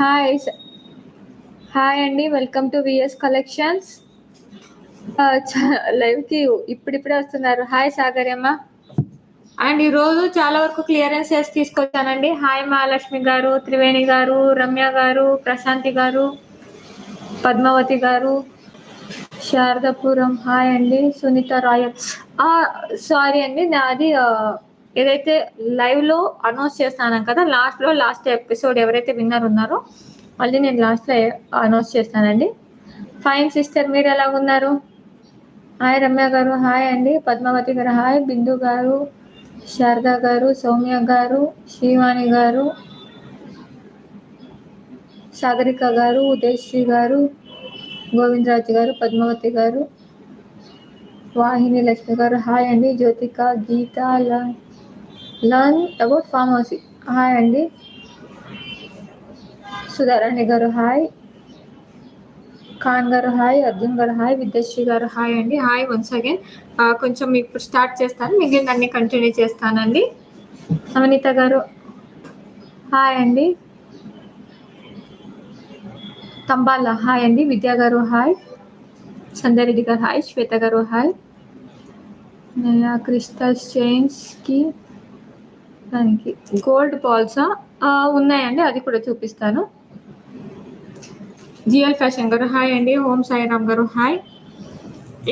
Hi hi అండి, welcome to VS collections. లైవ్కి ఇప్పుడిప్పుడే వస్తున్నారు. హాయ్ సాగర్యమ్మ. అండ్ ఈరోజు చాలా వరకు క్లియరెన్స్ చేసి తీసుకొచ్చానండి. హాయ్ మహాలక్ష్మి గారు, త్రివేణి గారు, రమ్య గారు, ప్రశాంతి గారు, పద్మావతి గారు, శారదాపురం హాయ్ అండి, సునీత రాయల్. సారీ అండి, నాది ఏదైతే లైవ్లో అనౌన్స్ చేస్తాను కదా, లాస్ట్ ఎపిసోడ్ ఎవరైతే విన్నర్ ఉన్నారో మళ్ళీ నేను లాస్ట్లో అనౌన్స్ చేస్తానండి. ఫైన్ సిస్టర్, మీరు ఎలా ఉన్నారు? హాయ్ రమ్య గారు, హాయ్ అండి, పద్మావతి గారు హాయ్, బిందు గారు, శారదా గారు, సౌమ్య గారు, శ్రీవాణి గారు, సాగరిక గారు, ఉదయశ్రీ గారు, గోవిందరాజు గారు, పద్మావతి గారు, వాహిని లక్ష్మి గారు హాయ్ అండి, జ్యోతిక, గీత, లర్న్ అబౌట్ ఫార్మసీ హాయ్ అండి, సుధారాణి గారు హాయ్, ఖాన్ గారు హాయ్, అర్జున్ గారు హాయ్, విద్యశ్రీ గారు హాయ్ అండి. Hi once again. కొంచెం ఇప్పుడు స్టార్ట్ చేస్తాను, మిగిలిన అన్ని కంటిన్యూ చేస్తానండి. నవనీత గారు హాయ్ అండి, తంబాల హాయ్ అండి, విద్యా గారు హాయ్, సంధ్యారెడ్డి గారు హాయ్, శ్వేత గారు హాయ్, నయా క్రిస్టల్స్ చైన్స్కి దానికి గోల్డ్ బాల్సా ఉన్నాయండి, అది కూడా చూపిస్తాను. జిఎల్ ఫ్యాషన్ గారు హాయ్ అండి, ఓం సాయిరామ్ గారు హాయ్.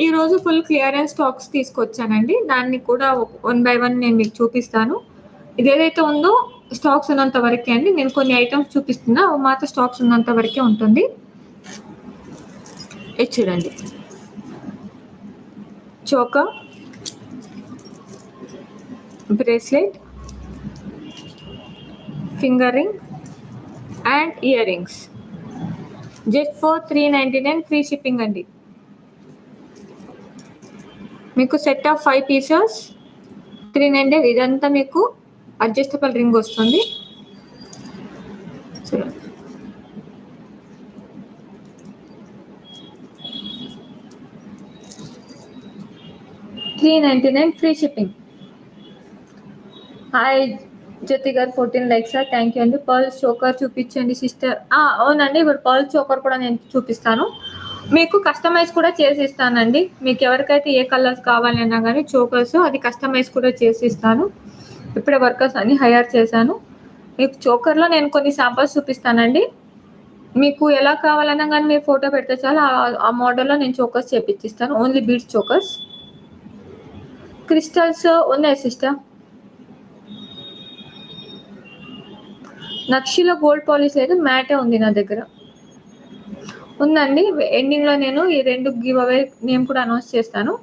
ఈరోజు ఫుల్ క్లియరెన్స్ స్టాక్స్ తీసుకొచ్చానండి, దాన్ని కూడా 1 by 1 నేను మీకు చూపిస్తాను. ఇదేదైతే ఉందో స్టాక్స్ ఉన్నంత వరకే అండి, నేను కొన్ని ఐటమ్స్ చూపిస్తున్నా, మాత్రం స్టాక్స్ ఉన్నంత వరకే ఉంటుంది. ఇది చూడండి, chokha, bracelet, finger ring and ear rings, just for 399 free shipping అండి. మీకు సెట్ ఆఫ్ 5 పీసెస్ 399. ఇదంతా మీకు అడ్జస్టబుల్ రింగ్ వస్తుంది. చూడండి, $399 ఫ్రీ షిప్పింగ్. హాయ్ జ్యోతి గారు, 14 లైక్స్ సార్, థ్యాంక్ యూ అండి. పర్ల్ చోకర్ చూపించండి సిస్టర్. అవునండి, ఇప్పుడు పర్ల్ చోకర్ కూడా నేను చూపిస్తాను, మీకు కస్టమైజ్ కూడా చేసి ఇస్తానండి. మీకు ఎవరికైతే ఏ కలర్స్ కావాలన్నా కానీ చోకర్స్ అది కస్టమైజ్ కూడా చేసి ఇస్తాను. ఇప్పుడే వర్కర్స్ అన్ని హైర్ చేశాను. మీకు చోకర్లో నేను కొన్ని శాంపిల్స్ చూపిస్తానండి, మీకు ఎలా కావాలన్నా కానీ మీరు ఫోటో పెడితే చాలు, ఆ మోడల్లో నేను చోకర్స్ చేపించిస్తాను. Only beads chokers. క్రిస్టల్స్ ఉన్నాయి సిస్టర్. నక్షిలో గోల్డ్ పాలిష్ లేదు, మ్యాటే ఉంది నా దగ్గర ఉందండి. ఎండింగ్లో నేను ఈ 2 గివ్ అవే నేమ్ కూడా అనౌన్స్ చేస్తాను.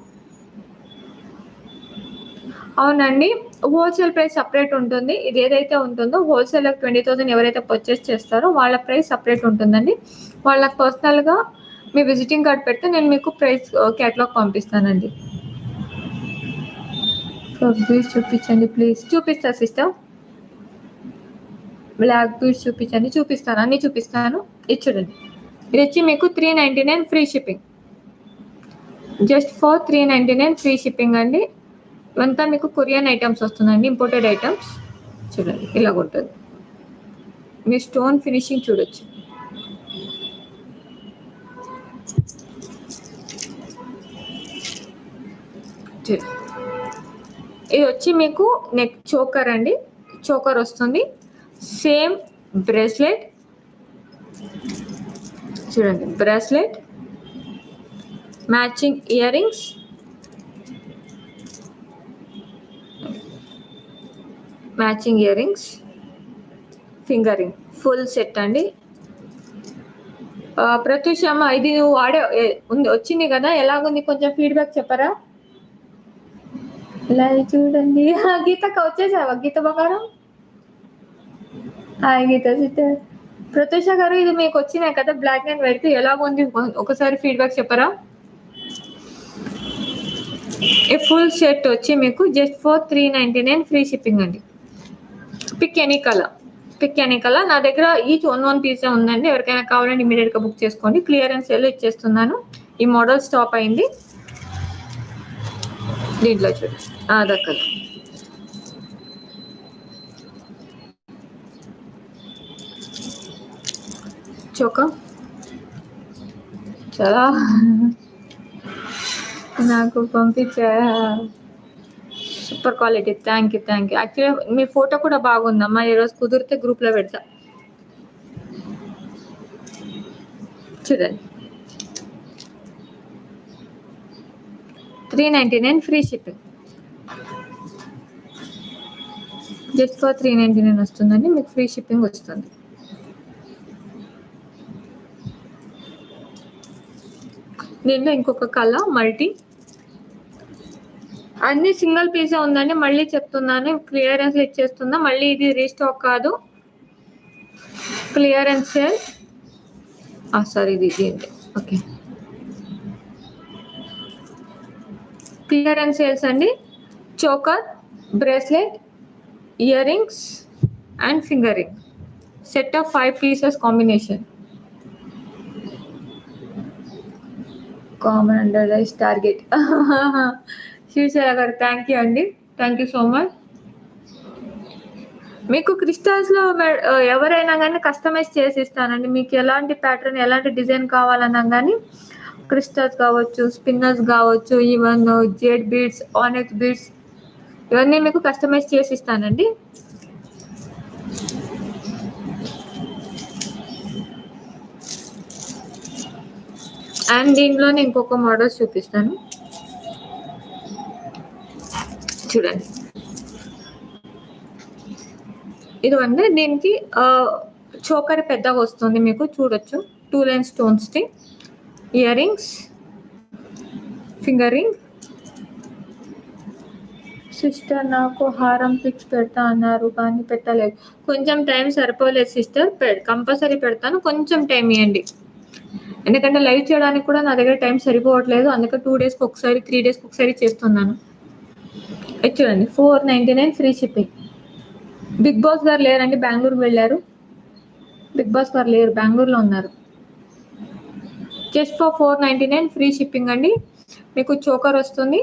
అవునండి, హోల్సేల్ ప్రైస్ సపరేట్ ఉంటుంది. ఇది ఏదైతే ఉంటుందో హోల్సేల్ 20,000 ఎవరైతే పర్చేస్ చేస్తారో వాళ్ళ ప్రైస్ సపరేట్ ఉంటుందండి. వాళ్ళకి పర్సనల్గా మీ విజిటింగ్ కార్డ్ పెడితే నేను మీకు ప్రైస్ క్యాటలాగ్ పంపిస్తానండి. బీడ్స్ చూపించండి ప్లీజ్. చూపిస్తా సిస్టర్, బ్లాక్ బీడ్స్ చూపించండి. చూపిస్తాను, అన్నీ చూపిస్తాను. ఇది చూడండి, ఇది వచ్చి మీకు 399 free shipping, just for 399 free shipping అండి. ఇవంతా మీకు కొరియన్ ఐటమ్స్ వస్తుందండి, ఇంపోర్టెడ్ ఐటమ్స్. చూడండి ఇలా ఉంటుంది, మీ స్టోన్ ఫినిషింగ్ చూడొచ్చు. ఇది వచ్చి మీకు నెక్ చోకర్ అండి, చోకర్ వస్తుంది. సేమ్ బ్రేస్లెట్ చూడండి, bracelet, matching ear rings, matching ear rings, finger ring, full set అండి. ప్రత్యూషమ్మ, ఇది నువ్వు వాడే వచ్చింది కదా, ఎలాగుంది కొంచెం ఫీడ్బ్యాక్ చెప్పరా? లైవ్ చూడండి. గీతక్క వచ్చేసావా? గీత బంగారం హాయ్ గీత సిస్టర్. ప్రత్యూష గారు, ఇది మీకు వచ్చినాయి కదా బ్లాక్ అండ్ వైట్, ఎలాగుంది ఒకసారి ఫీడ్బ్యాక్ చెప్పరా? ఈ ఫుల్ సెట్ వచ్చి మీకు జస్ట్ ఫర్ 399 ఫ్రీ షిప్పింగ్ అండి. Pick any colour, pick any colour. నా దగ్గర ఈచ్ 1 పీసే ఉందండి, ఎవరికైనా కావాలంటే ఇమీడియట్గా బుక్ చేసుకోండి. క్లియరెన్స్ సేల్ ఇచ్చేస్తున్నాను. ఈ మోడల్ స్టాప్ అయింది. దీంట్లో చూడండి, అదక్కడ చోకా చాలా నాకు పంపించా. Super quality. Thank you. Actually మీ ఫోటో కూడా బాగుందమ్మా. ఈరోజు కుదిరితే గ్రూప్లో పెడతా చూడండి. 399 ఫ్రీ షిప్పింగ్. జస్ట్ ఫర్ 399 వస్తుందండి, మీకు ఫ్రీ షిప్పింగ్ వస్తుంది. దీంట్లో ఇంకొక కలర్ మల్టీ, అన్ని సింగిల్ పీసే ఉందండి. మళ్ళీ చెప్తున్నాను, క్లియరెన్స్ ఇచ్చేస్తున్నా. మళ్ళీ ఇది రీస్టాక్ కాదు, క్లియరెన్స్ సేల్. సారీ, ఇది ఓకే, క్లియరెన్స్ సేల్స్ అండి. Choker, bracelet, ear rings and finger ring set of 5 pieces combination. Common underlies target. Shivashaila గారు థ్యాంక్ యూ అండి, థ్యాంక్ యూ సో మచ్. మీకు క్రిస్టల్స్లో ఎవరైనా కానీ కస్టమైజ్ చేసి ఇస్తానండి. మీకు ఎలాంటి ప్యాటర్న్, ఎలాంటి డిజైన్ కావాలన్నా కానీ క్రిస్టల్స్ కావచ్చు, స్పిన్నర్స్ కావచ్చు, ఈవెన్ జెడ్ బీడ్స్, ఆనెక్స్ బీడ్స్, ఇవన్నీ మీకు కస్టమైజ్ చేసి ఇస్తానండి. అండ్ దీంట్లోనే ఇంకొక మోడల్స్ చూపిస్తాను చూడండి. ఇదిగోండి, దీనికి చోకర్ పెద్దగా వస్తుంది, మీకు చూడొచ్చు. 2 లైన్ స్టోన్స్ది ear rings, finger ring. Sister నాకు హారం పిక్స్ పెడతా అన్నారు కానీ పెట్టలేదు. కొంచెం టైం సరిపోలేదు సిస్టర్, కంపల్సరీ పెడతాను. కొంచెం టైం ఇవ్వండి, ఎందుకంటే లైవ్ చేయడానికి కూడా నా దగ్గర టైం సరిపోవట్లేదు. అందుకే 2 డేస్కి ఒకసారి, 3 డేస్కి ఒకసారి చేస్తున్నాను. చూడండి, 499 ఫ్రీ షిప్పింగ్. బిగ్ బాస్ గారు లేరండి, బెంగళూరుకి వెళ్ళారు. బిగ్ బాస్ గారు లేరు, బెంగళూరులో ఉన్నారు. జస్ట్ ఫర్ 499 ఫ్రీ షిప్పింగ్ అండి. మీకు చోకర్ వస్తుంది,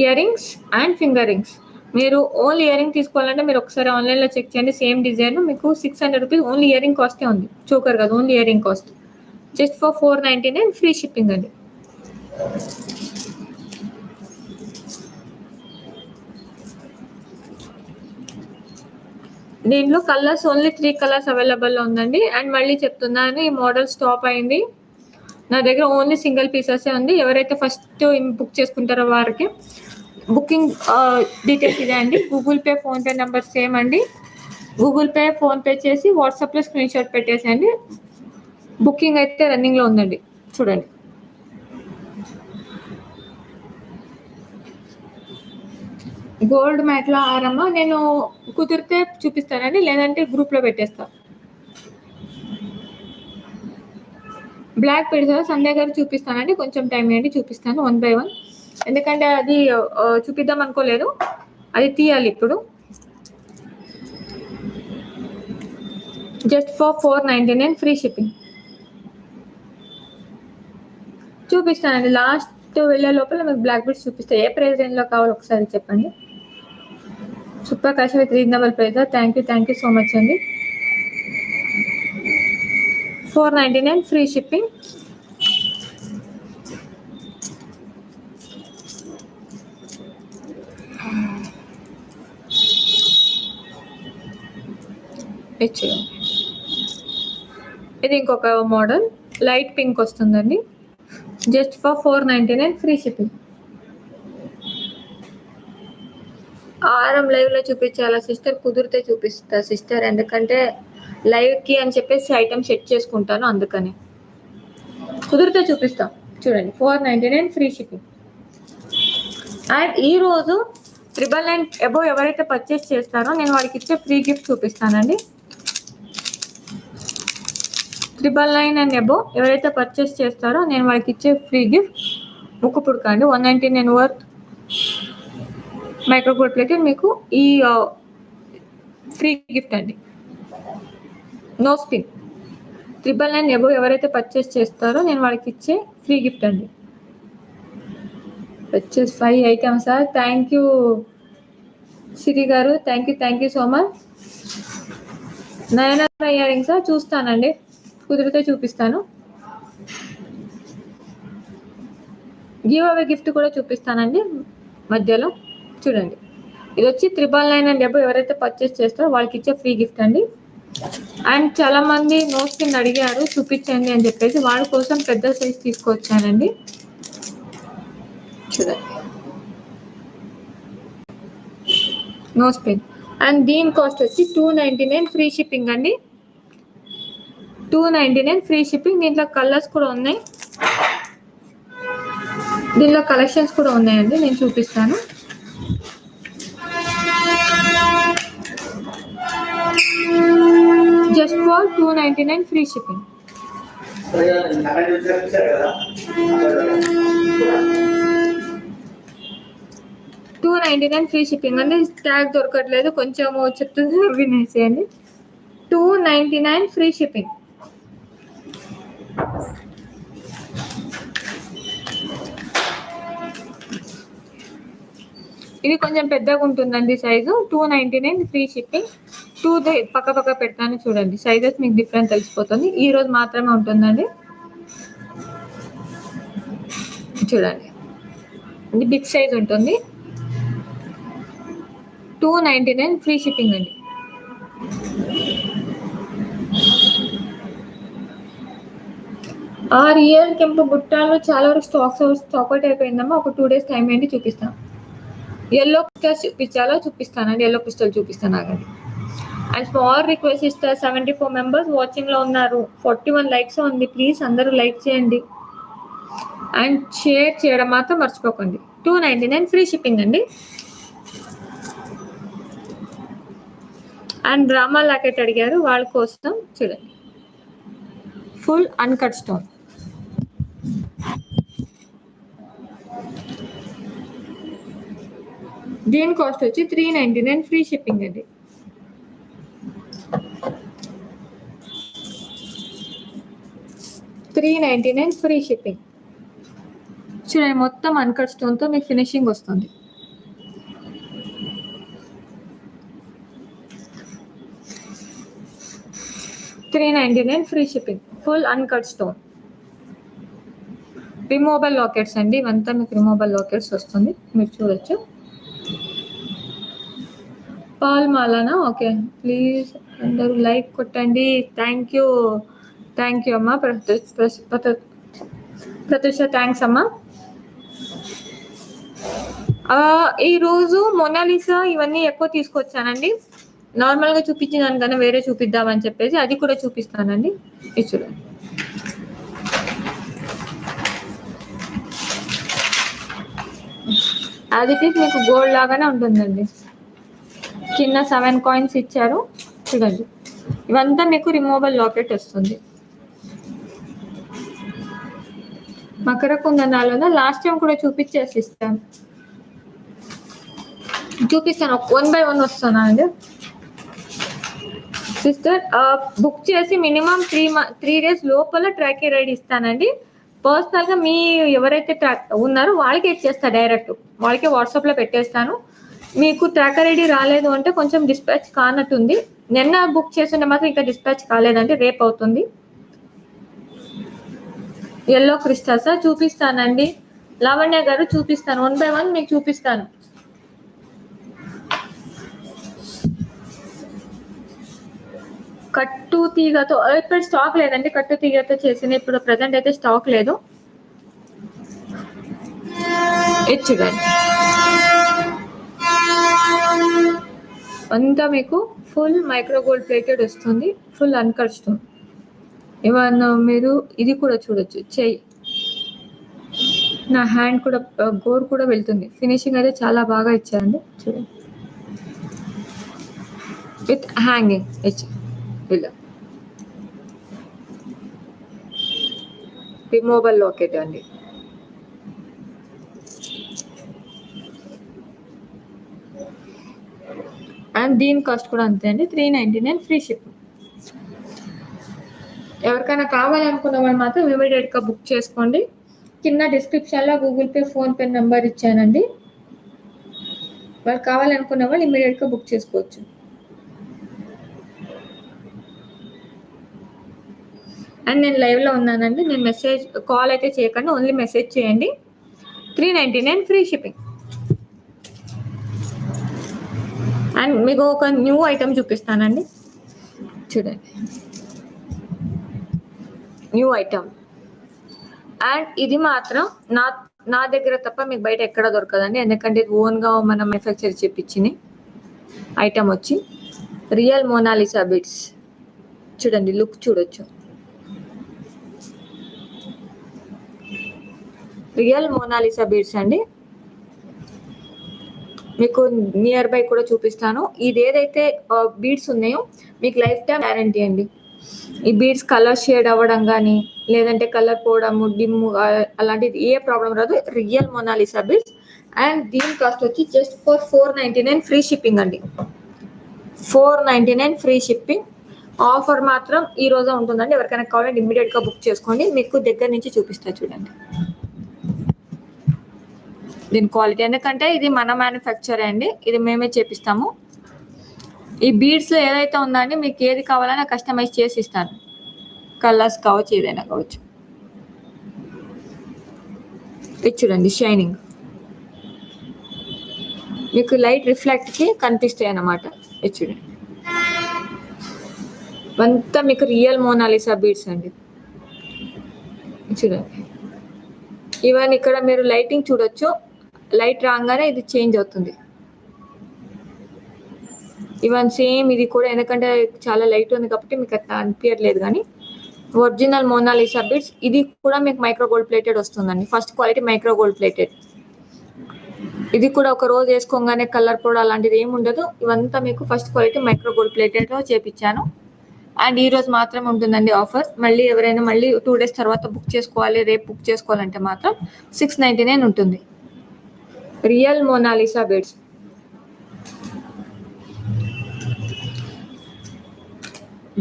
year rings and finger rings. మీరు ఓన్లీ ఇయర్ రింగ్ తీసుకోవాలంటే మీరు ఒకసారి ఆన్లైన్లో చెక్ చేయండి. సేమ్ డిజైన్ మీకు 600 రూపీస్ ఓన్లీ ఇయర్ రింగ్ కాస్టే ఉంది, చోకర్ కాదు, only ear ring cost. Just for 499 free shipping అండి. దీంట్లో కలర్స్ ఓన్లీ 3 కలర్స్ అవైలబుల్లో ఉందండి. అండ్ మళ్ళీ చెప్తున్నాను, ఈ మోడల్ స్టాప్ అయింది. నా దగ్గర ఓన్లీ సింగిల్ పీసెసే ఉంది. ఎవరైతే ఫస్ట్ బుక్ చేసుకుంటారో వారికి బుకింగ్ డీటెయిల్స్ ఇదే అండి. Google pay, PhonePe number same అండి. గూగుల్ పే, ఫోన్పే చేసి వాట్సాప్లో స్క్రీన్ షాట్ పెట్టేసేయండి. బుకింగ్ అయితే రన్నింగ్లో ఉందండి, చూడండి. గోల్డ్ మ్యాట్లో ఆరమ్మ నేను కుదిరితే చూపిస్తానండి, లేదంటే గ్రూప్లో పెట్టేస్తా. బ్లాక్ పెడతా సండే గారు చూపిస్తానండి, కొంచెం టైం ఏంటి చూపిస్తాను 1 by 1, ఎందుకంటే అది చూపిద్దాం అనుకోలేదు, అది తీయాలి ఇప్పుడు. Just for 499 free shipping. చూపిస్తానండి, లాస్ట్ వెళ్ళే లోపల మీకు బ్లాక్ బీడ్స్ చూపిస్తాయి. ఏ ప్రైస్ రేంజ్లో కావాలో ఒకసారి చెప్పండి. Super cash with reasonable price. Thank you so much అండి. 499 ఫ్రీ షిప్పింగ్. ఇది ఇంకొక మోడల్, లైట్ పింక్ వస్తుందండి. Just for 499 free shipping. ఆరం లైవ్లో చూపించాలా సిస్టర్? కుదిరితే చూపిస్తా సిస్టర్, ఎందుకంటే లైవ్కి అని చెప్పేసి ఐటమ్ సెట్ చేసుకుంటాను, అందుకని. కుదిరితే చూపిస్తా చూడండి. 499 ఫ్రీ షిప్పింగ్. అండ్ ఈరోజు 999 అబోవ్ ఎవరైతే పర్చేస్ చేస్తారో నేను వాళ్ళకి ఇచ్చే ఫ్రీ గిఫ్ట్ చూపిస్తానండి. 999 అండ్ అబోవ్ ఎవరైతే పర్చేస్ చేస్తారో నేను వాళ్ళకి ఇచ్చే ఫ్రీ గిఫ్ట్ ముక్కు పుడక అండి. 199 వర్త్ మైక్రోగోల్డ్ ప్లేటెడ్ మీకు ఈ ఫ్రీ గిఫ్ట్ అండి. No spin. 999 అబోవ్ ఎవరైతే పర్చేస్ చేస్తారో నేను వాళ్ళకి ఇచ్చే ఫ్రీ గిఫ్ట్ అండి. Purchase 5 items. Thank you Siri గారు, thank you so much. 9 earrings చూస్తానండి, కుదిరితే చూపిస్తాను. గివ్ అవే గిఫ్ట్ కూడా చూపిస్తానండి మధ్యలో. చూడండి, ఇది వచ్చి 999 అండి. ఎవరైతే పర్చేస్ చేస్తారో వాళ్ళకి ఇచ్చే ఫ్రీ గిఫ్ట్ అండి. అండ్ చాలా మంది నోస్ పిన్ అడిగారు చూపించండి అని చెప్పేసి, వాళ్ళ కోసం పెద్ద సైజ్ తీసుకొచ్చానండి. చూడండి, నోస్ పిన్. అండ్ దీని కాస్ట్ వచ్చి 299 ఫ్రీ షిప్పింగ్ అండి. 299 ఫ్రీ షిప్పింగ్. దీంట్లో కలర్స్ కూడా ఉన్నాయి, దీనిలో కలెక్షన్స్ కూడా ఉన్నాయండి, నేను చూపిస్తాను. Just for 299 free shipping. 299 free shipping అండి. ట్యాగ్ దొరకట్లేదు, కొంచెం చెప్తుంది వినేసేయండి. 299 ఫ్రీ షిప్పింగ్. ఇది కొంచెం పెద్దగా ఉంటుందండి సైజు. 299 free shipping. 2 పక్క పెడతాను చూడండి, సైజెస్ మీకు డిఫరెంట్ తెలిసిపోతుంది. ఈ రోజు మాత్రమే ఉంటుందండి. చూడండి, ఇది బిగ్ సైజ్ ఉంటుంది. 299 ఫ్రీ షిప్పింగ్ అండి. ఆ రియల్ కెంపు బుట్టాలు చాలా వరకు స్టాక్ అవుట్ అయిపోయిందమ్మా. ఒక 2 days టైం ఏంటి చూపిస్తాను. ఎల్లో క్రిస్టల్ చూపిస్తానండి. ఎల్లో క్రిస్టల్ చూపిస్తాను ఆగండి. అండ్ స్మాల్ రిక్వెస్ట్ ఇస్తారు, 74 మెంబర్స్ వాచింగ్లో ఉన్నారు, 41 లైక్స్ ఉంది. ప్లీజ్ అందరూ లైక్ చేయండి అండ్ షేర్ చేయడం మాత్రం మర్చిపోకండి. 299 ఫ్రీ షిప్పింగ్ అండి. అండ్ డ్రామా లాకెట్ అడిగారు, వాళ్ళ కోసం చూడండి, ఫుల్ అన్కట్ స్టోన్. దీని కాస్ట్ వచ్చి 399 ఫ్రీ షిప్పింగ్ అండి. $399 ఫ్రీ షిప్పింగ్. చూడండి, మొత్తం అన్కట్ స్టోన్తో మీకు ఫినిషింగ్ వస్తుంది. $399 free shipping, full uncut stone. Removable lockets అండి, ఇవంతా మీకు రిమూవబుల్ లాకెట్స్ వస్తుంది, మీరు చూడొచ్చు. పాల్ మాలానా? ఓకే, ప్లీజ్ అందరూ లైక్ కొట్టండి. థ్యాంక్ యూ అమ్మా. ప్రత్యూష థ్యాంక్స్ అమ్మా. ఈరోజు మొనాలిసా ఇవన్నీ ఎక్కువ తీసుకొచ్చానండి. నార్మల్గా చూపించిన దానికన్నా వేరే చూపిద్దామని చెప్పేసి అది కూడా చూపిస్తానండి. ఇది చూడండి, అది మీకు గోల్డ్ లాగానే ఉంటుందండి. కింద 7 కాయిన్స్ ఇచ్చారు చూడండి. ఇవంతా మీకు రిమూవబుల్ లాకెట్ వస్తుంది. మకర కుందనాలలో లాస్ట్ టైం కూడా చూపించాను. 1 by 1 వస్తున్నా అండి. సిస్టర్ బుక్ చేసి మినిమం 3 days లోపల ట్రాకింగ్ ఐడి ఇస్తానండి. పర్సనల్గా మీ ఎవరైతే ఉన్నారో వాళ్ళకి ఇచ్చేస్తా, డైరెక్ట్ వాళ్ళకి వాట్సాప్లో పెట్టేస్తాను. మీకు ట్రాకర్ ఐడి రాలేదు అంటే కొంచెం డిస్పాచ్ కానట్టుంది. నిన్న బుక్ చేస్తుంటే మాత్రం ఇంకా డిస్పాచ్ కాలేదంటే రేపు అవుతుంది. ఎల్లో క్రిస్టల్స్ చూపిస్తానండి. లావణ్య గారు చూపిస్తాను, 1 by 1 మీకు చూపిస్తాను. కట్టు తీగతో ఇప్పుడు స్టాక్ లేదండి. కట్టు తీగతో చేసిన ఇప్పుడు ప్రజెంట్ అయితే స్టాక్ లేదు. చూడండి, అంతా మీకు ఫుల్ మైక్రో గోల్డ్ ప్లేటెడ్ వస్తుంది, ఫుల్ అన్కట్ స్టోన్. ఏమన్నా మీరు ఇది కూడా చూడొచ్చు, చెయ్యి నా హ్యాండ్ కూడా గోర్ కూడా వెళ్తుంది. ఫినిషింగ్ అయితే చాలా బాగా ఇచ్చారండి. చూడండి, విత్ హ్యాంగింగ్ ఇలా రిమూవబుల్ లాకెట్ అండి. అండ్ దీని కాస్ట్ కూడా అంతే అండి, 399 ఫ్రీ షిప్. ఎవరికైనా కావాలనుకున్న వాళ్ళు మాత్రం ఇమీడియట్గా బుక్ చేసుకోండి. కింద డిస్క్రిప్షన్లో గూగుల్ పే, ఫోన్పే నెంబర్ ఇచ్చానండి. వాళ్ళు కావాలనుకున్న వాళ్ళు ఇమీడియట్గా బుక్ చేసుకోవచ్చు. అండ్ నేను లైవ్లో ఉన్నానండి. నేను మెసేజ్ కాల్ అయితే చేయకండి, ఓన్లీ మెసేజ్ చేయండి. 399 ఫ్రీ షిప్పింగ్. అండ్ మీకు ఒక న్యూ ఐటమ్ చూపిస్తానండి, చూడండి. న్యూ ఐటమ్, అండ్ ఇది మాత్రం నా దగ్గర తప్ప మీకు బయట ఎక్కడ దొరకదండి, ఎందుకంటే ఇది ఓన్గా మనం మ్యానుఫ్యాక్చర్ చేపించింది ఐటమ్ వచ్చి రియల్ మోనాలిసా బిట్స్. చూడండి, లుక్ చూడొచ్చు. రియల్ మోనాలిసా బీడ్స్ అండి. మీకు నియర్ బై కూడా చూపిస్తాను. ఇది ఏదైతే బీడ్స్ ఉన్నాయో మీకు లైఫ్ టైం గ్యారంటీ అండి. ఈ బీడ్స్ కలర్ షేడ్ అవ్వడం కానీ, లేదంటే కలర్ పోవడము, డిమ్ అలాంటిది ఏ ప్రాబ్లం రాదు. Real Mona Lisa beads. అండ్ దీని కాస్ట్ వచ్చి జస్ట్ ఫర్ 499 ఫ్రీ షిప్పింగ్ అండి. 499 ఫ్రీ షిప్పింగ్. ఆఫర్ మాత్రం ఈ రోజే ఉంటుందండి. ఎవరికైనా కావాలంటే ఇమ్మీడియట్గా బుక్ చేసుకోండి. మీకు దగ్గర నుంచి చూపిస్తా చూడండి దీని క్వాలిటీ, ఎందుకంటే ఇది మన మ్యానుఫ్యాక్చర్ అండి, ఇది మేమే చేపిస్తాము. ఈ బీడ్స్లో ఏదైతే ఉందండి, మీకు ఏది కావాలన్నా కస్టమైజ్ చేసి ఇస్తాను. కలర్స్ కావచ్చు, ఏదైనా కావచ్చు. ఇది చూడండి, షైనింగ్ మీకు లైట్ రిఫ్లెక్ట్కి కనిపిస్తాయి అన్నమాట. ఇది చూడండి, అంతా మీకు రియల్ మోనాలిసా బీడ్స్ అండి. చూడండి, ఈవెన్ ఇక్కడ మీరు లైటింగ్ చూడొచ్చు. లైట్ రాగానే ఇది చేంజ్ అవుతుంది. ఈవెన్ సేమ్ ఇది కూడా, ఎందుకంటే చాలా లైట్ ఉంది కాబట్టి మీకు అట్లా అనిపించట్లేదు, కానీ ఒరిజినల్ మోనాలిసా బీడ్స్. ఇది కూడా మీకు మైక్రో గోల్డ్ ప్లేటెడ్ వస్తుందండి. First quality micro gold plated. ఇది కూడా ఒక రోజు వేసుకోగానే కలర్ కూడా అలాంటిది ఏమి ఉండదు. ఇవంతా మీకు ఫస్ట్ క్వాలిటీ మైక్రో గోల్డ్ ప్లేటెడ్లో చేపించాను. అండ్ ఈ రోజు మాత్రం ఉంటుందండి ఆఫర్. మళ్ళీ ఎవరైనా మళ్ళీ 2 days తర్వాత బుక్ చేసుకోవాలి, రేపు బుక్ చేసుకోవాలంటే మాత్రం 699 ఉంటుంది. Real Mona Lisa beads.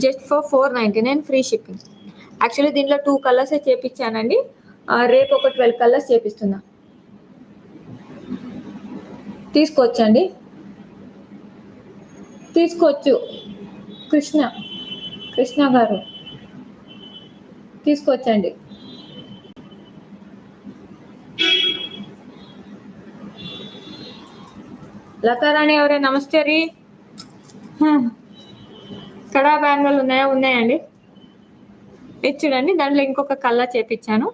Just for 499 free shipping. Actually దీంట్లో 2 కలర్సే చేపించానండి. రేపు ఒక 12 కలర్స్ చేపిస్తున్నా, తీసుకోవచ్చండి, తీసుకోవచ్చు. కృష్ణ గారు తీసుకోవచ్చండి. లతారాణి ఎవరే, నమస్తే రీ. కడా బ్యాంగిల్ ఉన్నాయండి. ఇది చూడండి, దాంట్లో ఇంకొక కలర్ చేపించాను.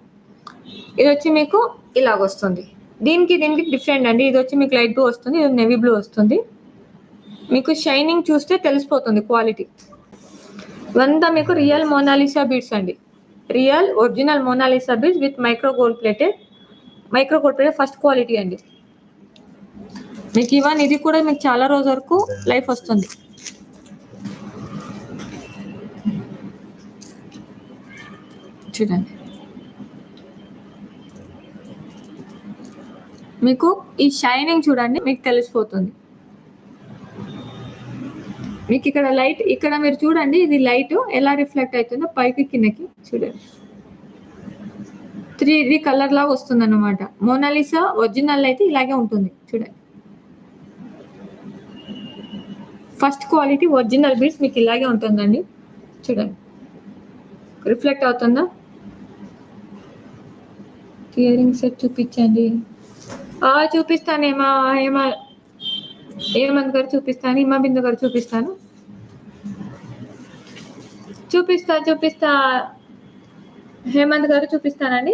ఇది వచ్చి మీకు ఇలాగొస్తుంది. దీనికి డిఫరెంట్ అండి. ఇది వచ్చి మీకు లైట్ బ్లూ వస్తుంది, ఇది నేవీ బ్లూ వస్తుంది. మీకు షైనింగ్ చూస్తే తెలిసిపోతుంది క్వాలిటీ. ఇవంతా మీకు రియల్ మోనాలిసా బీడ్స్ అండి. Real original Mona Lisa beads with micro gold plated first quality అండి. మీకు ఈవెన్ ఇది కూడా మీకు చాలా రోజు వరకు లైఫ్ వస్తుంది. చూడండి, మీకు ఈ షైనింగ్ చూడండి, మీకు తెలిసిపోతుంది. మీకు ఇక్కడ లైట్, ఇక్కడ మీరు చూడండి, ఇది లైట్ ఎలా రిఫ్లెక్ట్ అవుతుందో పైకి కిందకి చూడండి. 3D కలర్ లాగా వస్తుంది అన్నమాట. మోనాలిసా ఒరిజినల్ అయితే ఇలాగే ఉంటుంది. చూడండి, ఫస్ట్ క్వాలిటీ ఒరిజినల్ బీడ్స్ మీకు ఇలాగే ఉంటుందండి. చూడండి, రిఫ్లెక్ట్ అవుతుందా? ఇయరింగ్ సెట్ చూపించండి. చూపిస్తాను. హేమంత్ గారు చూపిస్తాను, హిమా బిందు గారు చూపిస్తాను. చూపిస్తా హేమంత్ గారు చూపిస్తానండి.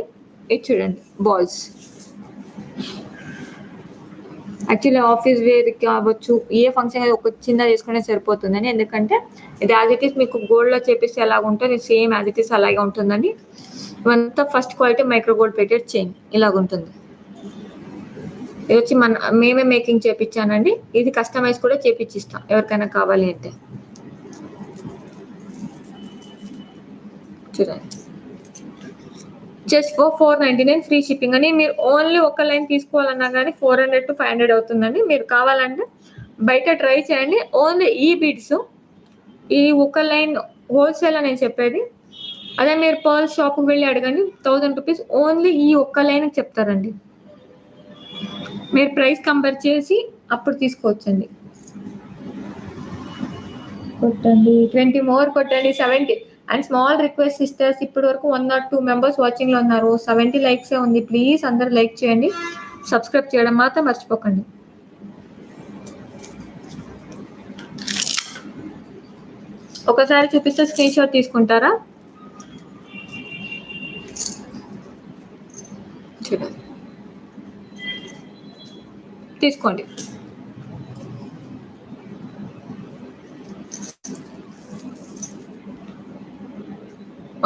ఇది చూడండి, బాల్స్. యాక్చువల్లీ ఆఫీస్ వేర్ కావచ్చు, ఏ ఫంక్షన్ ఒక చిన్న చేసుకునే సరిపోతుందని, ఎందుకంటే ఇది యాజ్ ఇట్ ఈస్ మీకు గోల్డ్లో చేపిస్తే ఎలాగ ఉంటుంది, సేమ్ యాజ్ ఇట్ ఈస్ అలాగే ఉంటుందండి. ఇవంతా first quality micro gold plated chain ఇలాగ ఉంటుంది. ఇది వచ్చి మేమే మేకింగ్ చేపించానండి. ఇది కస్టమైజ్ కూడా చేపించిస్తాం ఎవరికైనా కావాలి అంటే. చూడండి, జస్ట్ ఫర్ 499 ఫ్రీ షిప్పింగ్ అని. మీరు ఓన్లీ ఒక లైన్ తీసుకోవాలన్నా కానీ 400 to 500 అవుతుందండి. మీరు కావాలంటే బయట ట్రై చేయండి. ఓన్లీ ఈ బీడ్స్, ఈ ఒక లైన్ హోల్సేల్ అని చెప్పేది. అదే మీరు పర్ల్ షాప్కి వెళ్ళి అడగండి, 1000 rupees ఓన్లీ ఈ ఒక్క లైన్కి చెప్తారండి. మీరు ప్రైస్ కంపేర్ చేసి అప్పుడు తీసుకోవచ్చండి. కొట్టండి 20 more కొట్టండి, 70. అండ్ స్మాల్ రిక్వెస్ట్ సిస్టర్స్, ఇప్పటి వరకు 1 or 2 మెంబర్స్ వాచింగ్లో ఉన్నారు. 70 లైక్సే ఉంది. ప్లీజ్ అందరు లైక్ చేయండి, సబ్స్క్రైబ్ చేయడం మాత్రం మర్చిపోకండి. ఒకసారి చూపిస్తే స్క్రీన్ షాట్ తీసుకుంటారా? చూడండి, తీసుకోండి.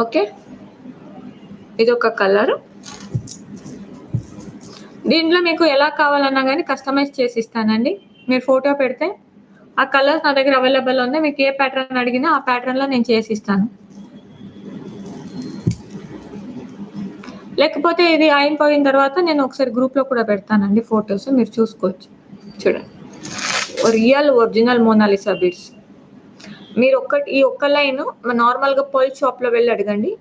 ఓకే, ఇది ఒక కలర్. దీంట్లో మీకు ఎలా కావాలన్నా కానీ కస్టమైజ్ చేసి ఇస్తానండి. మీరు ఫోటో పెడితే ఆ కలర్స్ నా దగ్గర అవైలబుల్ ఉంది. మీకు ఏ ప్యాటర్న్ అడిగినా ఆ ప్యాటర్న్లో నేను చేసి ఇస్తాను. లేకపోతే ఇది అయిపోయిన తర్వాత నేను ఒకసారి గ్రూప్లో కూడా పెడతానండి ఫొటోస్, మీరు చూసుకోవచ్చు. చూడండి, రియల్ ఒరిజినల్ మోనాలిసా బీడ్స్. మీరు ఈ ఒక్క లైన్ నార్మల్గా పర్ల్ షాప్లో వెళ్ళి అడగండి,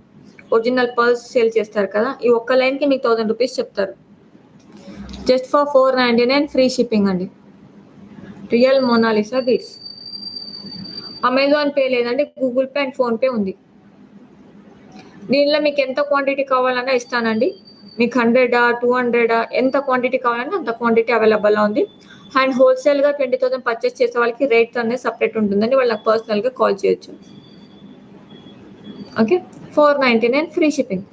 ఒరిజినల్ పర్ల్స్ సేల్ చేస్తారు కదా, ఈ ఒక్క లైన్కి మీకు 1000 రూపీస్ చెప్తారు. జస్ట్ ఫర్ 499 ఫ్రీ షిప్పింగ్ అండి. Real Mona Lisa beads. Amazon Pay లేదండి, గూగుల్ పే అండ్ ఫోన్పే ఉంది. దీనిలో మీకు ఎంత క్వాంటిటీ కావాలన్నా ఇస్తానండి. మీకు 100 200 ఎంత క్వాంటిటీ కావాలన్నా అంత క్వాంటిటీ అవైలబుల్లో ఉంది. అండ్ హోల్సేల్గా 20,000 పర్చేస్ చేసే వాళ్ళకి రేట్ అనేది సపరేట్ ఉంటుందండి, వాళ్ళకి పర్సనల్గా కాల్ చేయొచ్చు. Okay, 499 free shipping.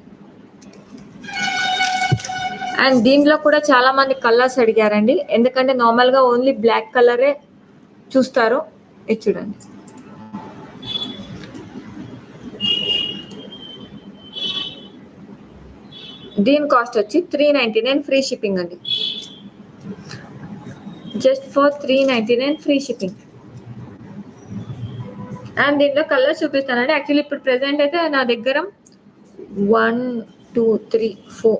అండ్ దీంట్లో కూడా చాలా మంది కలర్స్ అడిగారండి, ఎందుకంటే నార్మల్గా ఓన్లీ బ్లాక్ కలరే చూస్తారు. ఇది చూడండి, దీని కాస్ట్ వచ్చి 399 ఫ్రీ షిప్పింగ్ అండి. Just for 399 free shipping. And దీంట్లో కలర్స్ చూపిస్తానండి. యాక్చువల్లీ ఇప్పుడు ప్రెసెంట్ అయితే నా దగ్గర 1 2 3 4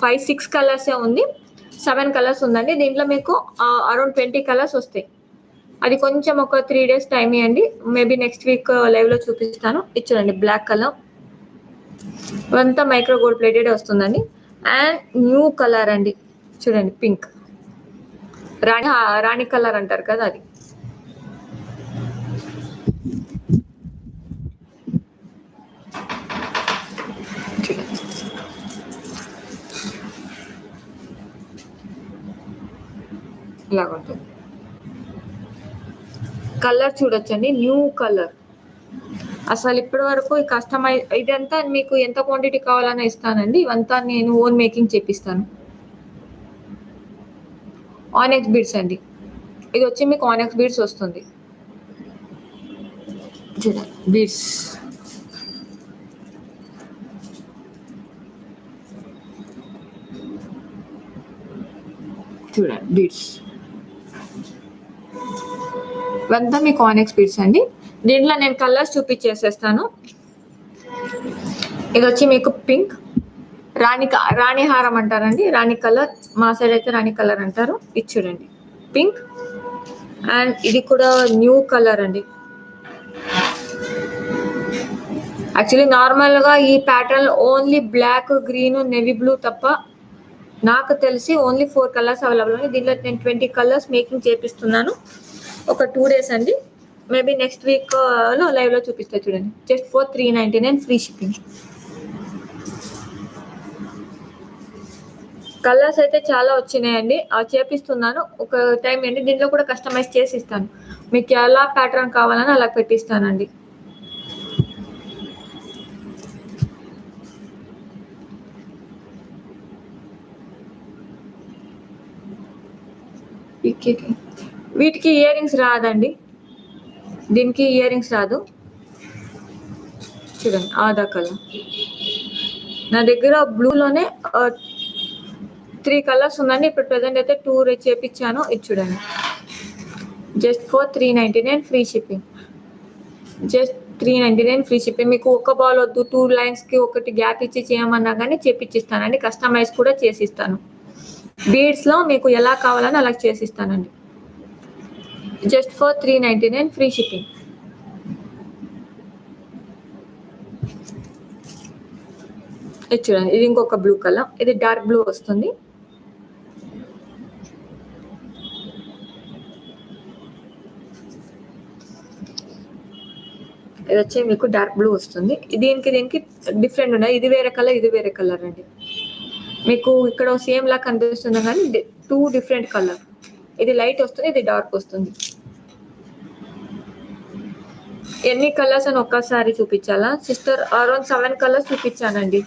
5 6 కలర్సే ఉంది. 7 కలర్స్ ఉందండి. దీంట్లో మీకు అరౌండ్ 20 కలర్స్ వస్తాయి. అది కొంచెం ఒక 3 days టైం ఇవ్వండి, మేబీ నెక్స్ట్ వీక్ లైవ్లో చూపిస్తాను. ఇచ్చానండి బ్లాక్ కలర్, ఇవంతా మైక్రో గోల్డ్ ప్లేటెడ్ వస్తుందండి. అండ్ న్యూ కలర్ అండి, చూడండి, పింక్. రాణి కలర్ అంటారు కదా, అది. ఇలాగ ఉంటుంది కలర్, చూడొచ్చండి, న్యూ కలర్. అసలు ఇప్పటి వరకు ఈ కస్టమైజ్ ఇదంతా మీకు ఎంత క్వాంటిటీ కావాలన్నా ఇస్తానండి. ఇవంతా నేను ఓన్ మేకింగ్ చేపిస్తాను. ఆనెక్స్ బీడ్స్ అండి, ఇది వచ్చి మీకు ఆనెక్స్ బీడ్స్ వస్తుంది. బీడ్స్ చూడండి, బీడ్స్ ఇవంతా మీకు ఆనెక్స్ బీడ్స్ అండి. దీంట్లో నేను కలర్స్ చూపించేసేస్తాను. ఇది వచ్చి మీకు పింక్, రాణి హారం అంటారండి, రాణి కలర్, మా సైడ్ అయితే రాణి కలర్ అంటారు. ఇది చూడండి, పింక్. అండ్ ఇది కూడా న్యూ కలర్ అండి. యాక్చువల్లీ నార్మల్గా ఈ pattern only black, green, navy blue తప్ప నాకు తెలిసి ఓన్లీ 4 కలర్స్ అవైలబుల్ ఉంది. దీంట్లో నేను 20 కలర్స్ మేకింగ్ చేపిస్తున్నాను. ఒక 2 days అండి, మేబీ నెక్స్ట్ వీక్లో లైవ్లో చూపిస్తా. చూడండి, just for 399 free shipping. Colours అయితే చాలా వచ్చినాయండి, చేపిస్తున్నాను. ఒక టైం అండి, దీంట్లో కూడా కస్టమైజ్ చేసి ఇస్తాను. మీకు ఎలా ప్యాటర్న్ కావాలని అలా పెట్టిస్తానండి. వీటికి ఇయర్ రింగ్స్ రాదండి, దీనికి ఇయర్ రింగ్స్ రాదు. చూడండి, ఆదా కలర్. నా దగ్గర బ్లూలోనే 3 కలర్స్ ఉందండి. ఇప్పుడు ప్రజెంట్ అయితే 2 చేపించాను. ఇది చూడండి, just for 399 free shipping. Just 399 free shipping. మీకు ఒక బాల్ వద్దు, 2 లైన్స్కి ఒకటి గ్యాప్ ఇచ్చి చేయమన్నా కానీ చేపిచ్చిస్తానండి. కస్టమైజ్ కూడా చేసిస్తాను. బీడ్స్లో మీకు ఎలా కావాలని అలా చేసిస్తానండి. Just for 399 free shipping. ఇది చూడండి, ఇది ఇంకొక బ్లూ కలర్, ఇది డార్క్ బ్లూ వస్తుంది. ఇది వచ్చి మీకు డార్క్ బ్లూ వస్తుంది. దీనికి డిఫరెంట్ ఉన్నాయి. ఇది వేరే కలర్, ఇది వేరే కలర్ అండి. మీకు ఇక్కడ సేమ్ లా కనిపిస్తుంది కానీ 2 డిఫరెంట్ కలర్. ఇది లైట్ వస్తుంది, ఇది డార్క్ వస్తుంది. ఎన్ని కలర్స్ అని ఒక్కసారి చూపించాలా సిస్టర్? అరౌండ్ 7 కలర్స్ చూపించానండి.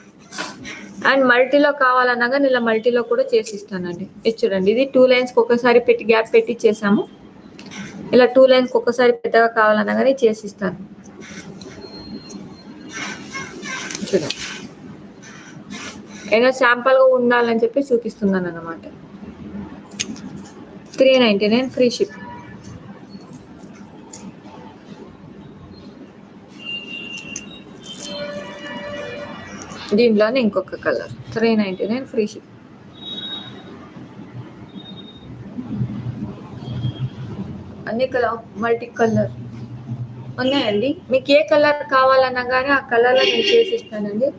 అండ్ మల్టీలో కావాలన్నా కానీ ఇలా మల్టీలో కూడా చేసిస్తానండి. ఇది చూడండి, ఇది 2 లైన్స్కి ఒకసారి పెట్టి గ్యాప్ పెట్టి చేసాము. ఇలా 2 లైన్స్కి ఒకసారి పెద్దగా కావాలన్నా కానీ చేసిస్తాను. చూడండి, ఏదో శాంపుల్గా ఉండాలని చెప్పి చూపిస్తున్నాను అన్నమాట. 399 ఫ్రీ షిప్. దీంట్లోనే ఇంకొక కలర్ 399 ఫ్రీ షిప్. అన్ని కలర్ మల్టీ కలర్ ఉన్నాయండి. మీకు ఏ కలర్ కావాలన్నా కానీ ఆ కలర్లో నేను చేసిస్తానండి.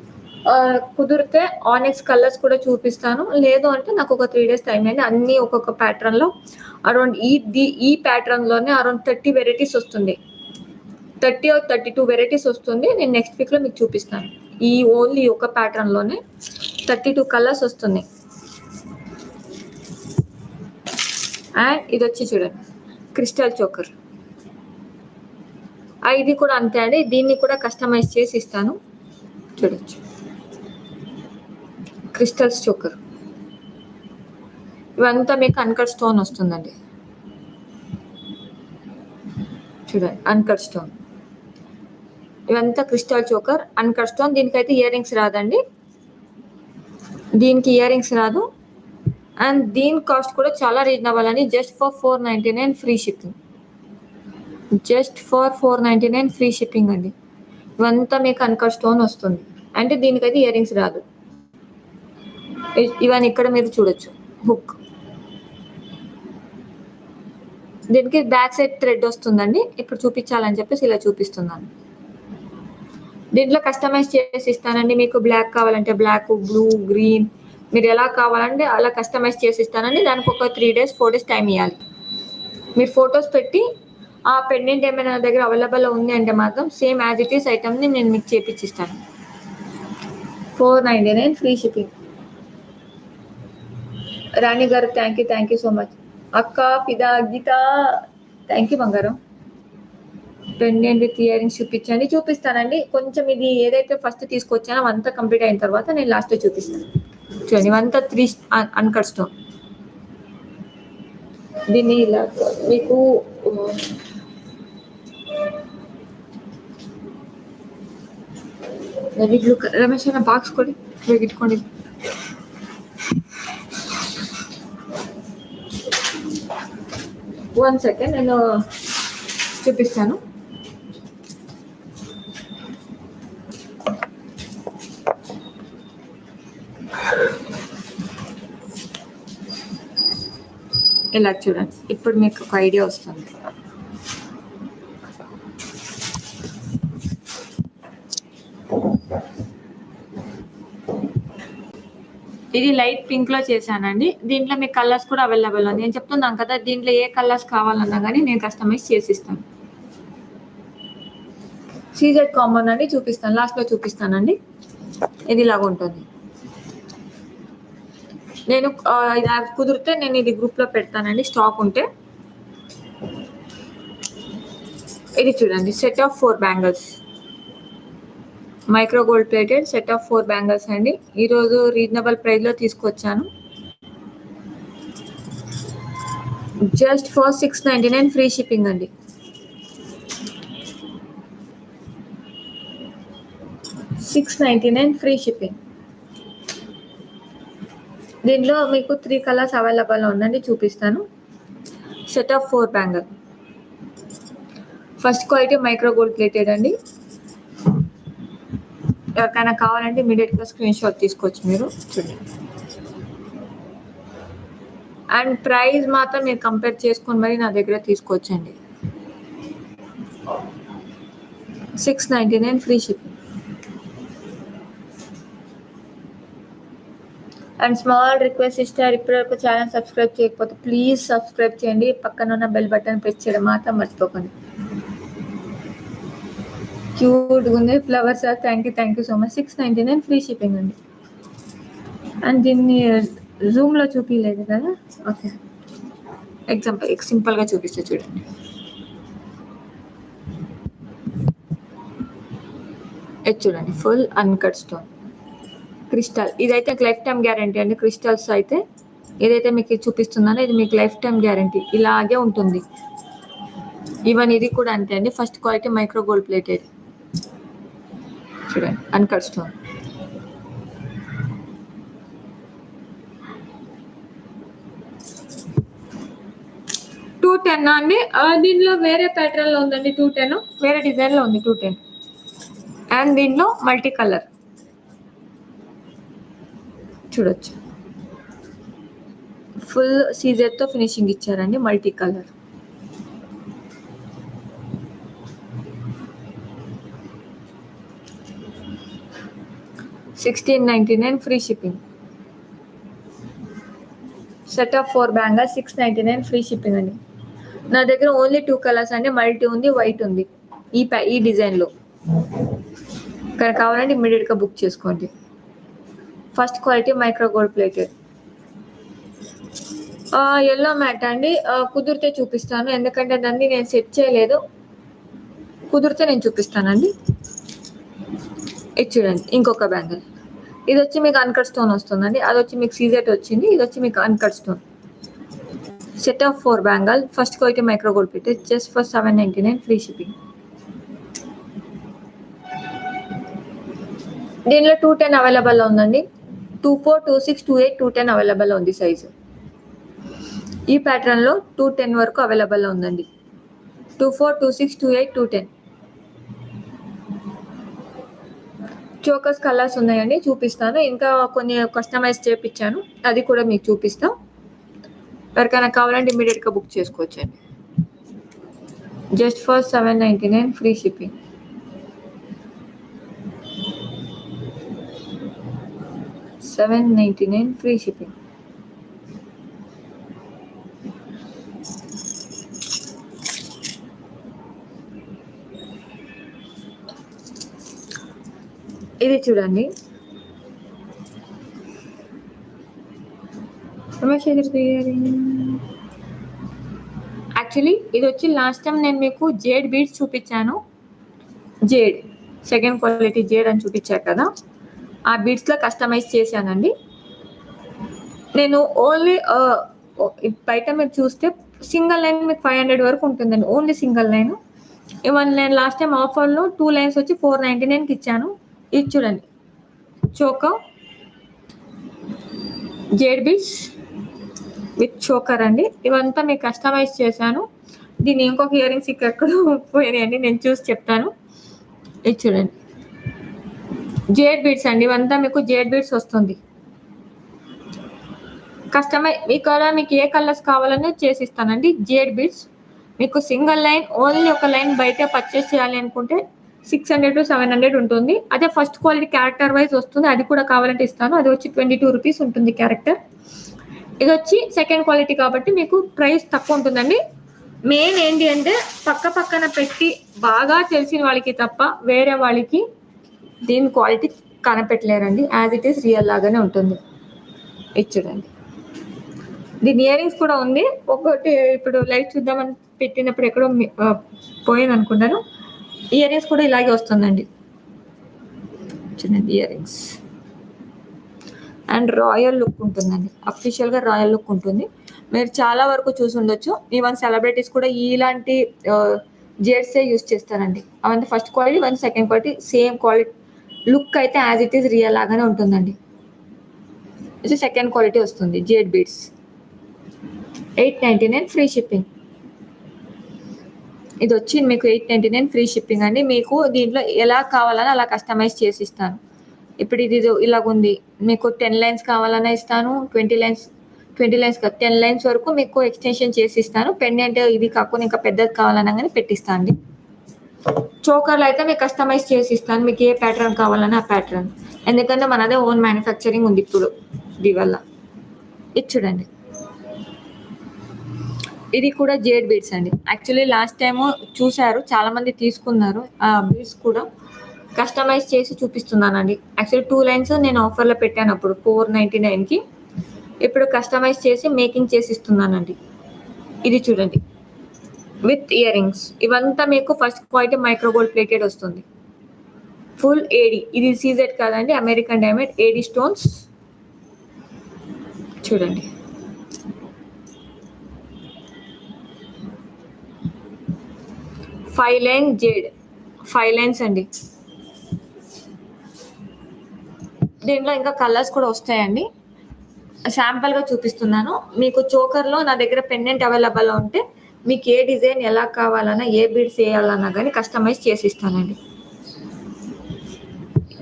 కుదిరితే ఆనెక్స్ కలర్స్ కూడా చూపిస్తాను. లేదు అంటే నాకు ఒక 3 days టైం అండి. అన్నీ ఒక్కొక్క ప్యాటర్న్లో అరౌండ్ ఈ ప్యాటర్న్లోనే అరౌండ్ 30 వెరైటీస్ వస్తుంది. 30 or 32 వెరైటీస్ వస్తుంది. నేను నెక్స్ట్ వీక్లో మీకు చూపిస్తాను. ఈ ఓన్లీ ఒక ప్యాటర్న్లోనే 32 కలర్స్ వస్తుంది. అండ్ ఇది వచ్చి చూడండి, క్రిస్టల్ చోకర్. ఇది కూడా అంతే అండి. దీన్ని కూడా కస్టమైజ్ చేసి ఇస్తాను. చూడొచ్చు, క్రిస్టల్స్ చోకర్. ఇవంతా మీకు అన్కట్ స్టోన్ వస్తుందండి. చూడండి, అన్కట్ స్టోన్. ఇవంతా క్రిస్టల్ చోకర్, అన్కట్ స్టోన్. దీనికైతే ఇయర్ రింగ్స్ రాదండి. దీనికి ఇయర్ రింగ్స్ రాదు. అండ్ దీని కాస్ట్ కూడా చాలా రీజనబుల్ అండి. Just for 499 free shipping. Just for 499 free shipping అండి. ఇవంతా మీకు అన్కట్ స్టోన్ వస్తుంది. అంటే దీనికైతే ఇయర్ రింగ్స్ రాదు. ఇవన్నీ ఇక్కడ మీరు చూడొచ్చు, హుక్. దీనికి బ్యాక్ సైడ్ థ్రెడ్ వస్తుందండి. ఇప్పుడు చూపించాలని చెప్పేసి ఇలా చూపిస్తున్నాను. దీంట్లో కస్టమైజ్ చేసి ఇస్తానండి. మీకు బ్లాక్ కావాలంటే బ్లాక్, బ్లూ, గ్రీన్, మీరు ఎలా కావాలంటే అలా కస్టమైజ్ చేసి ఇస్తానండి. దానికి ఒక 3 days 4 days టైం ఇవ్వాలి. మీరు ఫొటోస్ పెట్టి ఆ పెండెంట్ ఏమైనా నా దగ్గర అవైలబుల్ ఉంది అంటే మాత్రం సేమ్ యాజ్ ఇట్ ఈస్ ఐటమ్ని నేను మీకు చేపించిస్తాను. 499 ఫ్రీ షిప్పింగ్. రాణి గారు థ్యాంక్ యూ సో మచ్. అక్క ఫిదా గీత థ్యాంక్ యూ బంగారం. పెండెంట్ విత్ ఇయర్ రింగ్స్ చూపిస్తానండి. కొంచెం ఇది ఏదైతే ఫస్ట్ తీసుకొచ్చానో అంతా కంప్లీట్ అయిన తర్వాత నేను లాస్ట్లో చూపిస్తాను. చూడండి, ఇవంతా 3 అన్కట్ స్టోన్. దీన్ని ఇలా మీకు రమేష్ అన్న బాక్స్ కొడి ఇట్టుకోండి. వన్ సెకండ్, నేను చూపిస్తాను. ఇలా చూడండి, ఇప్పుడు మీకు ఒక ఐడియా వస్తుంది. ఇది లైట్ పింక్ లో చేశానండి. దీంట్లో మీకు కలర్స్ కూడా అవైలబుల్ ఉంది. నేను చెప్తున్నాను కదా, దీంట్లో ఏ కలర్స్ కావాలన్నా కానీ నేను కస్టమైజ్ చేసిస్తాను. సీజెడ్ కాంబోన్ అండి, చూపిస్తాను, లాస్ట్లో చూపిస్తానండి. ఇది ఇలాగ ఉంటుంది. నేను ఇది కుదిరితే నేను ఇది గ్రూప్లో పెడతానండి, స్టాక్ ఉంటే. ఇది చూడండి, set of 4 bangles, micro gold plated set of 4 bangles అండి. ఈరోజు రీజనబుల్ ప్రైస్లో తీసుకొచ్చాను. జస్ట్ ఫర్ 699 ఫ్రీ షిప్పింగ్ అండి. $699 ఫ్రీ షిప్పింగ్. దీనిలో మీకు 3 కలర్స్ అవైలబుల్ ఉందండి, చూపిస్తాను. Set of 4 bangle. First quality micro gold plated అండి. ఎవరికైనా కావాలంటే ఇమీడియట్గా స్క్రీన్ షాట్ తీసుకోవచ్చు మీరు. చూడండి, అండ్ ప్రైస్ మాత్రం మీరు కంపేర్ చేసుకొని మరి నా దగ్గర తీసుకోవచ్చండి. 699 free shipping. And small request ఇస్తారు, ఇప్పటివరకు ఛానల్ సబ్స్క్రైబ్ చేయకపోతే ప్లీజ్ సబ్స్క్రైబ్ చేయండి. పక్కన ఉన్న బెల్ బటన్ ప్రెస్ చేయడం మాత్రం మర్చిపోకండి. క్యూట్గా ఉంది flowers. Thank you so much. 699 free shipping అండి. అండ్ దీన్ని జూమ్లో చూపించలేదు కదా. ఓకే, ఎగ్జాంపుల్ సింపుల్గా చూపిస్తే చూడండి. ఇది చూడండి, ఫుల్ అన్కట్ స్టోన్ క్రిస్టల్. ఇదైతే లైఫ్ టైం గ్యారంటీ అండి. క్రిస్టల్స్ అయితే ఏదైతే మీకు చూపిస్తున్నానో ఇది మీకు లైఫ్ టైం గ్యారంటీ, ఇలాగే ఉంటుంది. ఈవెన్ ఇది కూడా అంతే అండి. First quality micro gold plated. చూడండి, అన్కట్ స్టోన్. $210 అండి. దీనిలో వేరే ప్యాటర్న్ లో ఉందండి 210, వేరే డిజైన్ లో ఉంది 210. అండ్ దీనిలో మల్టీ కలర్ చూడొచ్చు. ఫుల్ సీజర్ తో ఫినిషింగ్ ఇచ్చారండి, multi colour. $1699 free shipping. Set of 4 bangles 699 free shipping అండి. నా దగ్గర ఓన్లీ 2 కలర్స్ అండి, మల్టీ ఉంది, వైట్ ఉంది. ఈ డిజైన్లో ఇక్కడ కావాలంటే ఇమ్మీడియట్గా బుక్ చేసుకోండి. First quality micro gold plated. Yellow matte అండి. కుదిరితే చూపిస్తాను, ఎందుకంటే దాన్ని నేను సెట్ చేయలేదు. కుదిరితే నేను చూపిస్తానండి. ఇది చూడండి, ఇంకొక బ్యాంగిల్. ఇది వచ్చి మీకు అన్కట్ స్టోన్ వస్తుందండి. అది వచ్చి మీకు సీజెట్ వచ్చింది. ఇది వచ్చి మీకు uncut stone. Set of 4 bangle. First quality micro gold plated, just for $799 free shipping. దీనిలో 210 అవైలబుల్ ఉందండి. 24, 26, 28, 210 అవైలబుల్ ఉంది సైజు. ఈ ప్యాటర్న్లో 210 వరకు అవైలబుల్ ఉందండి. 24, 26, 28, 210. చోకర్స్ కలర్స్ ఉన్నాయండి, చూపిస్తాను. ఇంకా కొన్ని కస్టమైజ్ చేయించాను, అది కూడా మీకు చూపిస్తాం. ఎవరికైనా కావాలంటే ఇమీడియట్గా బుక్ చేసుకోవచ్చండి. Just for $799 free shipping. $799 free shipping. ఇది చూడండి, యాక్చువల్లీ ఇది వచ్చి లాస్ట్ టైం నేను మీకు జేడ్ బీడ్స్ చూపించాను. జేడ్ సెకండ్ క్వాలిటీ జేడ్ అని చూపించాను కదా, ఆ బీడ్స్లో కస్టమైజ్ చేశానండి నేను. ఓన్లీ బయట మీరు చూస్తే సింగిల్ లైన్ మీకు 500 వరకు ఉంటుందండి, ఓన్లీ సింగిల్ లైన్. ఇవన్నీ నేను లాస్ట్ టైం ఆఫర్లో 2 లైన్స్ వచ్చి $499కి ఇచ్చాను. ఇది చూడండి, choker jade beads with choker అండి. ఇవంతా మీకు కస్టమైజ్ చేశాను. దీని ఇంకొక ఇయర్ రింగ్స్ ఇక్కడెక్కడో పోయినాయండి, నేను చూసి చెప్తాను. ఇది చూడండి, జేడ్ బీడ్స్ అండి. ఇవంతా మీకు జేడ్ బీడ్స్ వస్తుంది. కస్టమైజ్ మీకు ఏ కలర్స్ కావాలనే చేసిస్తానండి. జేడ్ బీడ్స్ మీకు సింగిల్ లైన్, ఓన్లీ ఒక లైన్ బయట పర్చేస్ చేయాలి అనుకుంటే 600 to 700 ఉంటుంది. అదే ఫస్ట్ క్వాలిటీ క్యారెక్టర్ వైజ్ వస్తుంది, అది కూడా కావాలంటే ఇస్తాను. అది వచ్చి 22 రూపీస్ ఉంటుంది క్యారెక్టర్. ఇది వచ్చి సెకండ్ క్వాలిటీ కాబట్టి మీకు ప్రైస్ తక్కువ ఉంటుందండి. మెయిన్ ఏంటి అంటే పక్కన పెట్టి బాగా తెలిసిన వాళ్ళకి తప్ప వేరే వాళ్ళకి దీని క్వాలిటీ కనపెట్టలేరండి. యాజ్ ఇట్ ఈస్ రియల్ లాగానే ఉంటుంది. ఇది చూడండి, దీని ఇయర్ రింగ్స్ కూడా ఉంది. ఒకటి ఇప్పుడు లైట్ చూద్దామని పెట్టినప్పుడు ఎక్కడో పోయింది అనుకున్నాను. ఇయర్ రింగ్స్ కూడా ఇలాగే వస్తుందండి. చూడండి, year rings and royal look ఉంటుందండి. అఫీషియల్గా రాయల్ లుక్ ఉంటుంది. మీరు చాలా వరకు చూసి ఉండొచ్చు. ఈవెన్ సెలబ్రిటీస్ కూడా ఇలాంటి జేడ్సే యూస్ చేస్తారండి. అవంతా first quality, one second quality, same quality look అయితే యాజ్ ఇట్ ఈస్ రియల్ లాగానే ఉంటుందండి. ఇది సెకండ్ క్వాలిటీ వస్తుంది జేడ్ బీడ్స్. $899 free shipping. ఇది వచ్చి మీకు $899 ఫ్రీ షిప్పింగ్ అండి. మీకు దీంట్లో ఎలా కావాలని అలా కస్టమైజ్ చేసి ఇస్తాను. ఇప్పుడు ఇది ఇలాగుంది, మీకు 10 లైన్స్ కావాలన్నా ఇస్తాను. 20 లైన్స్ కాదు, 10 లైన్స్ వరకు మీకు ఎక్స్టెన్షన్ చేసి ఇస్తాను. పెండెంట్ ఇది కాకుండా ఇంకా పెద్దది కావాలన్నా కానీ పెట్టిస్తాను అండి. చోకర్లు అయితే మీకు కస్టమైజ్ చేసి ఇస్తాను, మీకు ఏ ప్యాటర్న్ కావాలన్నా ఆ ప్యాటర్న్. ఎందుకంటే మనదే ఓన్ మ్యానుఫ్యాక్చరింగ్ ఉంది ఇప్పుడు దీనివల్ల. ఇది చూడండి, ఇది కూడా జేడ్ బీడ్స్ అండి. యాక్చువల్లీ లాస్ట్ టైము చూసారు, చాలా మంది తీసుకున్నారు. ఆ బీడ్స్ కూడా కస్టమైజ్ చేసి చూపిస్తున్నానండి. యాక్చువల్లీ 2 లైన్స్ నేను ఆఫర్లో పెట్టాను అప్పుడు 499కి. ఇప్పుడు కస్టమైజ్ చేసి మేకింగ్ చేసి ఇస్తున్నానండి. ఇది చూడండి, విత్ ఇయర్ రింగ్స్. ఇవంతా మీకు first quality micro gold plated వస్తుంది. ఫుల్ ఏడి, ఇది సీజెడ్ కాదండి, అమెరికన్ డైమండ్ ఏడి స్టోన్స్. చూడండి, ఫైవ్ లైన్ జేడ్, 5 లైన్స్ అండి. దీంట్లో ఇంకా కలర్స్ కూడా వస్తాయండి. శాంపుల్గా చూపిస్తున్నాను మీకు. చోకర్లో నా దగ్గర పెండెంట్ అవైలబుల్ ఉంటే మీకు ఏ డిజైన్ ఎలా కావాలన్నా, ఏ బీడ్స్ వేయాలన్నా కానీ కస్టమైజ్ చేసి ఇస్తానండి.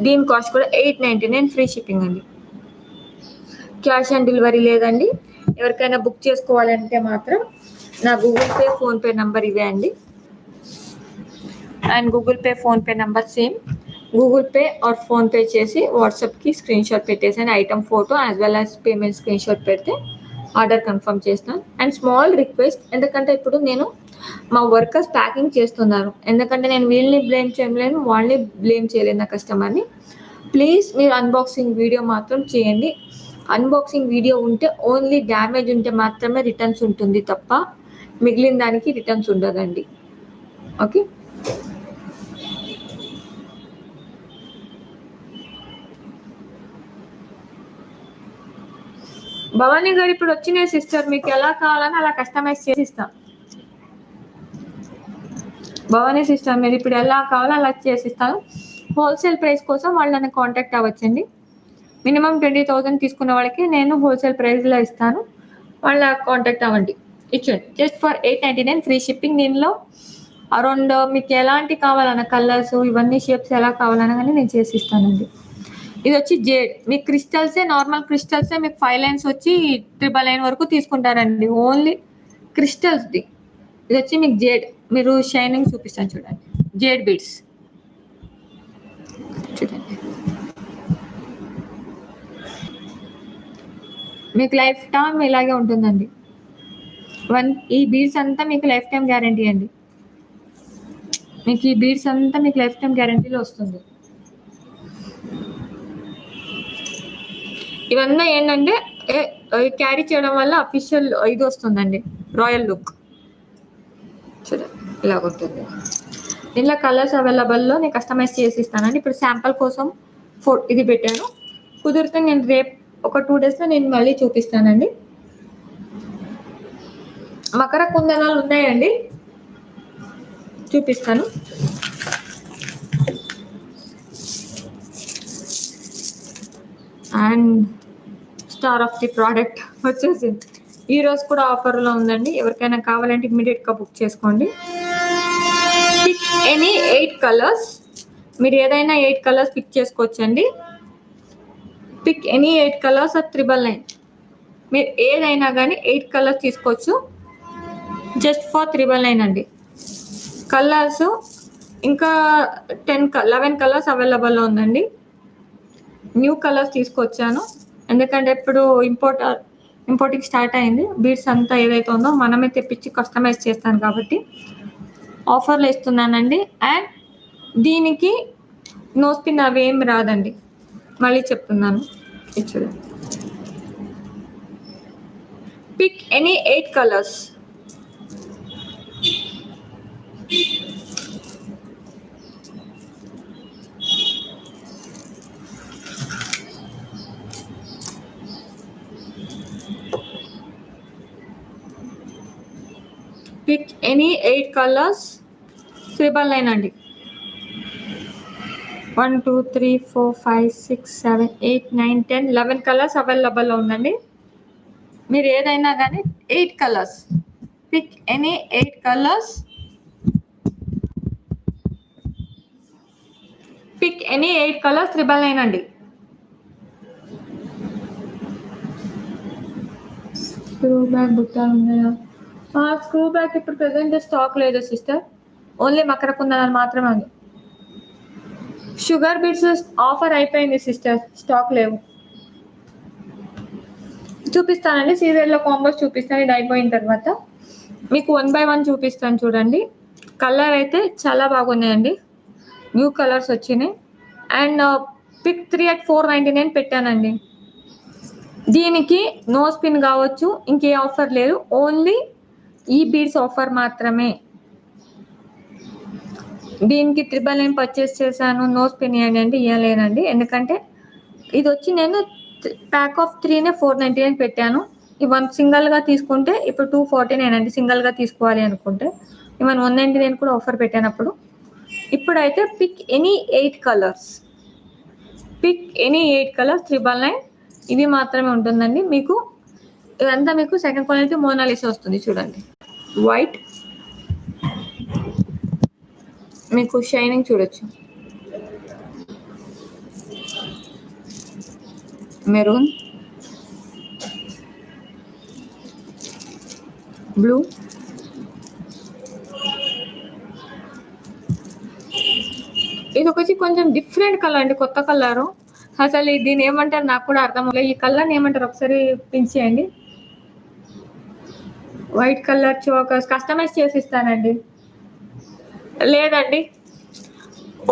దీని కాస్ట్ కూడా 899, ఫ్రీ షిప్పింగ్ అండి. క్యాష్ ఆన్ డెలివరీ లేదండి. ఎవరికైనా బుక్ చేసుకోవాలంటే మాత్రం నా గూగుల్ పే, ఫోన్పే నెంబర్ ఇవే అండి. And Google pay, PhonePe number same. Google pay are PhonePe చేసి వాట్సాప్కి స్క్రీన్ షాట్ పెట్టేసి item photo as well as payment screen shot పెడితే ఆర్డర్ కన్ఫర్మ్ చేస్తాను. అండ్ స్మాల్ రిక్వెస్ట్, ఎందుకంటే ఇప్పుడు నేను మా వర్కర్స్ ప్యాకింగ్ చేస్తున్నారు. ఎందుకంటే నేను వీళ్ళని బ్లేమ్ చేయలేను, వాళ్ళని బ్లేమ్ చేయలేను నా కస్టమర్ని. ప్లీజ్ మీరు అన్బాక్సింగ్ వీడియో మాత్రం చేయండి. అన్బాక్సింగ్ వీడియో ఉంటే ఓన్లీ డ్యామేజ్ ఉంటే మాత్రమే రిటర్న్స్ ఉంటుంది తప్ప మిగిలిన దానికి రిటర్న్స్ ఉండదండి. ఓకే, భవానీ గారు ఇప్పుడు వచ్చిన సిస్టర్, మీకు ఎలా కావాలని అలా కస్టమైజ్ చేసి ఇస్తాం. భవానీ సిస్టర్, మీరు ఇప్పుడు ఎలా కావాలో అలా చేసిస్తాను. హోల్సేల్ ప్రైస్ కోసం వాళ్ళని కాంటాక్ట్ అవ్వచ్చండి. మినిమం 20,000 తీసుకున్న వాళ్ళకి నేను హోల్సేల్ ప్రైస్లో ఇస్తాను. వాళ్ళ కాంటాక్ట్ అవ్వండి. ఇచ్చండి, జస్ట్ ఫర్ 899, ఫ్రీ షిప్పింగ్. దీనిలో అరౌండ్ మీకు ఎలాంటి కావాలన్న కలర్స్, ఇవన్నీ షేప్స్ ఎలా కావాలన్నా కానీ నేను చేసి ఇస్తానండి. ఇది వచ్చి జేడ్, మీకు క్రిస్టల్సే, నార్మల్ క్రిస్టల్సే మీకు 5 లైన్స్ వచ్చి 999 వరకు తీసుకుంటారండి. ఓన్లీ క్రిస్టల్స్ది. ఇది వచ్చి మీకు జేడ్, మీరు షైనింగ్ చూపిస్తాను చూడండి, జేడ్ బీడ్స్ చూడండి. మీకు లైఫ్ టైం ఇలాగే ఉంటుందండి. ఈ బీడ్స్ అంతా మీకు లైఫ్ టైం గ్యారంటీ అండి. మీకు ఈ బీడ్స్ అంతా మీకు లైఫ్ టైం గ్యారంటీలో వస్తుంది. ఇవన్నీ ఏంటంటే క్యారీ చేయడం వల్ల అఫీషియల్ ఇది వస్తుందండి, రాయల్ లుక్. చూడండి, ఇలా ఉంటుంది. దీనిలో కలర్స్ అవైలబుల్లో నేను కస్టమైజ్ చేసి ఇస్తానండి. ఇప్పుడు శాంపుల్ కోసం ఇది పెట్టాను. కుదిరితే నేను రేపు ఒక 2 డేస్లో నేను మళ్ళీ చూపిస్తానండి. మకర కుందనాలు ఉన్నాయండి, చూపిస్తాను. And star of the product వచ్చేసి ఈరోజు కూడా ఆఫర్లో ఉందండి. ఎవరికైనా కావాలంటే ఇమ్మీడియట్గా బుక్ చేసుకోండి. పిక్ ఎనీ 8 కలర్స్, మీరు ఏదైనా 8 కలర్స్ పిక్ చేసుకోవచ్చండి. పిక్ ఎనీ 8 కలర్స్ ఆర్ 999, మీరు ఏదైనా కానీ 8 కలర్స్ తీసుకోవచ్చు, జస్ట్ ఫర్ 999 అండి. కలర్స్ ఇంకా 11 కలర్స్ అవైలబుల్లో ఉందండి. న్యూ కలర్స్ తీసుకొచ్చాను, ఎందుకంటే ఇప్పుడు ఇంపోర్టింగ్ స్టార్ట్ అయింది. బీడ్స్ అంతా ఏదైతే ఉందో మనమే తెప్పించి కస్టమైజ్ చేస్తాను కాబట్టి ఆఫర్లు ఇస్తున్నానండి. అండ్ దీనికి నో స్పిన్ అవి ఏం రాదండి, మళ్ళీ చెప్తున్నాను. చూడండి, pick any 8 colours. Pick any 8 colours, 999 అండి. 1 2 3 4 5 6 7 8 9 10 11 కలర్స్ అవైలబుల్లో ఉందండి. మీరు ఏదైనా కానీ 8 colours, pick any 8 colours, pick any 8 colours 999 అండి. స్క్రూ బ్యాక్ బుట్టాలు ఉన్నాయా? స్క్రూ బ్యాక్ ఇప్పుడు ప్రెసెంట్ స్టాక్ లేదు సిస్టర్, ఓన్లీ మకర కుందనాలు మాత్రమే ఉంది. షుగర్ బీడ్స్ ఆఫర్ అయిపోయింది సిస్టర్, స్టాక్ లేవు. చూపిస్తానండి, సీరియల్లో కాంబోస్ చూపిస్తాను ఇది అయిపోయిన తర్వాత. మీకు 1 బై 1 చూపిస్తాను చూడండి. కలర్ అయితే చాలా బాగున్నాయండి. న్యూ కలర్స్ వచ్చినాయి. అండ్ పిక్ 3 at 499 పెట్టానండి. దీనికి నో స్పిన్ కావచ్చు, ఇంకే ఆఫర్ లేదు, ఓన్లీ ఈ బీడ్స్ ఆఫర్ మాత్రమే. దీనికి 999 పర్చేస్ చేశాను, నో స్పిన్ ఇవ్వండి అంటే ఇవ్వలేనండి. ఎందుకంటే ఇది వచ్చి నేను ప్యాక్ ఆఫ్ 3నే 499 పెట్టాను. ఇవన్ సింగిల్గా తీసుకుంటే ఇప్పుడు 249 అండి, సింగిల్గా తీసుకోవాలి అనుకుంటే. ఇవన్ 199 కూడా ఆఫర్ పెట్టానప్పుడు. ఇప్పుడైతే pick any 8 colours, pick any 8 colours 999 ఇవి మాత్రమే ఉంటుందండి. మీకు ఇదంతా మీకు సెకండ్ క్వాలిటీ మోనాలిసా వస్తుంది చూడండి. వైట్ మీకు షైనింగ్ చూడొచ్చు, మెరూన్, బ్లూ, ఇది ఒకటి కొంచెం డిఫరెంట్ కలర్ అండి, కొత్త కలరు. అసలు దీన్ని ఏమంటారు నాకు కూడా అర్థం అవ్వలేదు. ఈ కలర్ని ఏమంటారు ఒకసారి పింక్ చేయండి. వైట్ కలర్ చోకర్స్ కస్టమైజ్ చేసి ఇస్తానండి. లేదండి,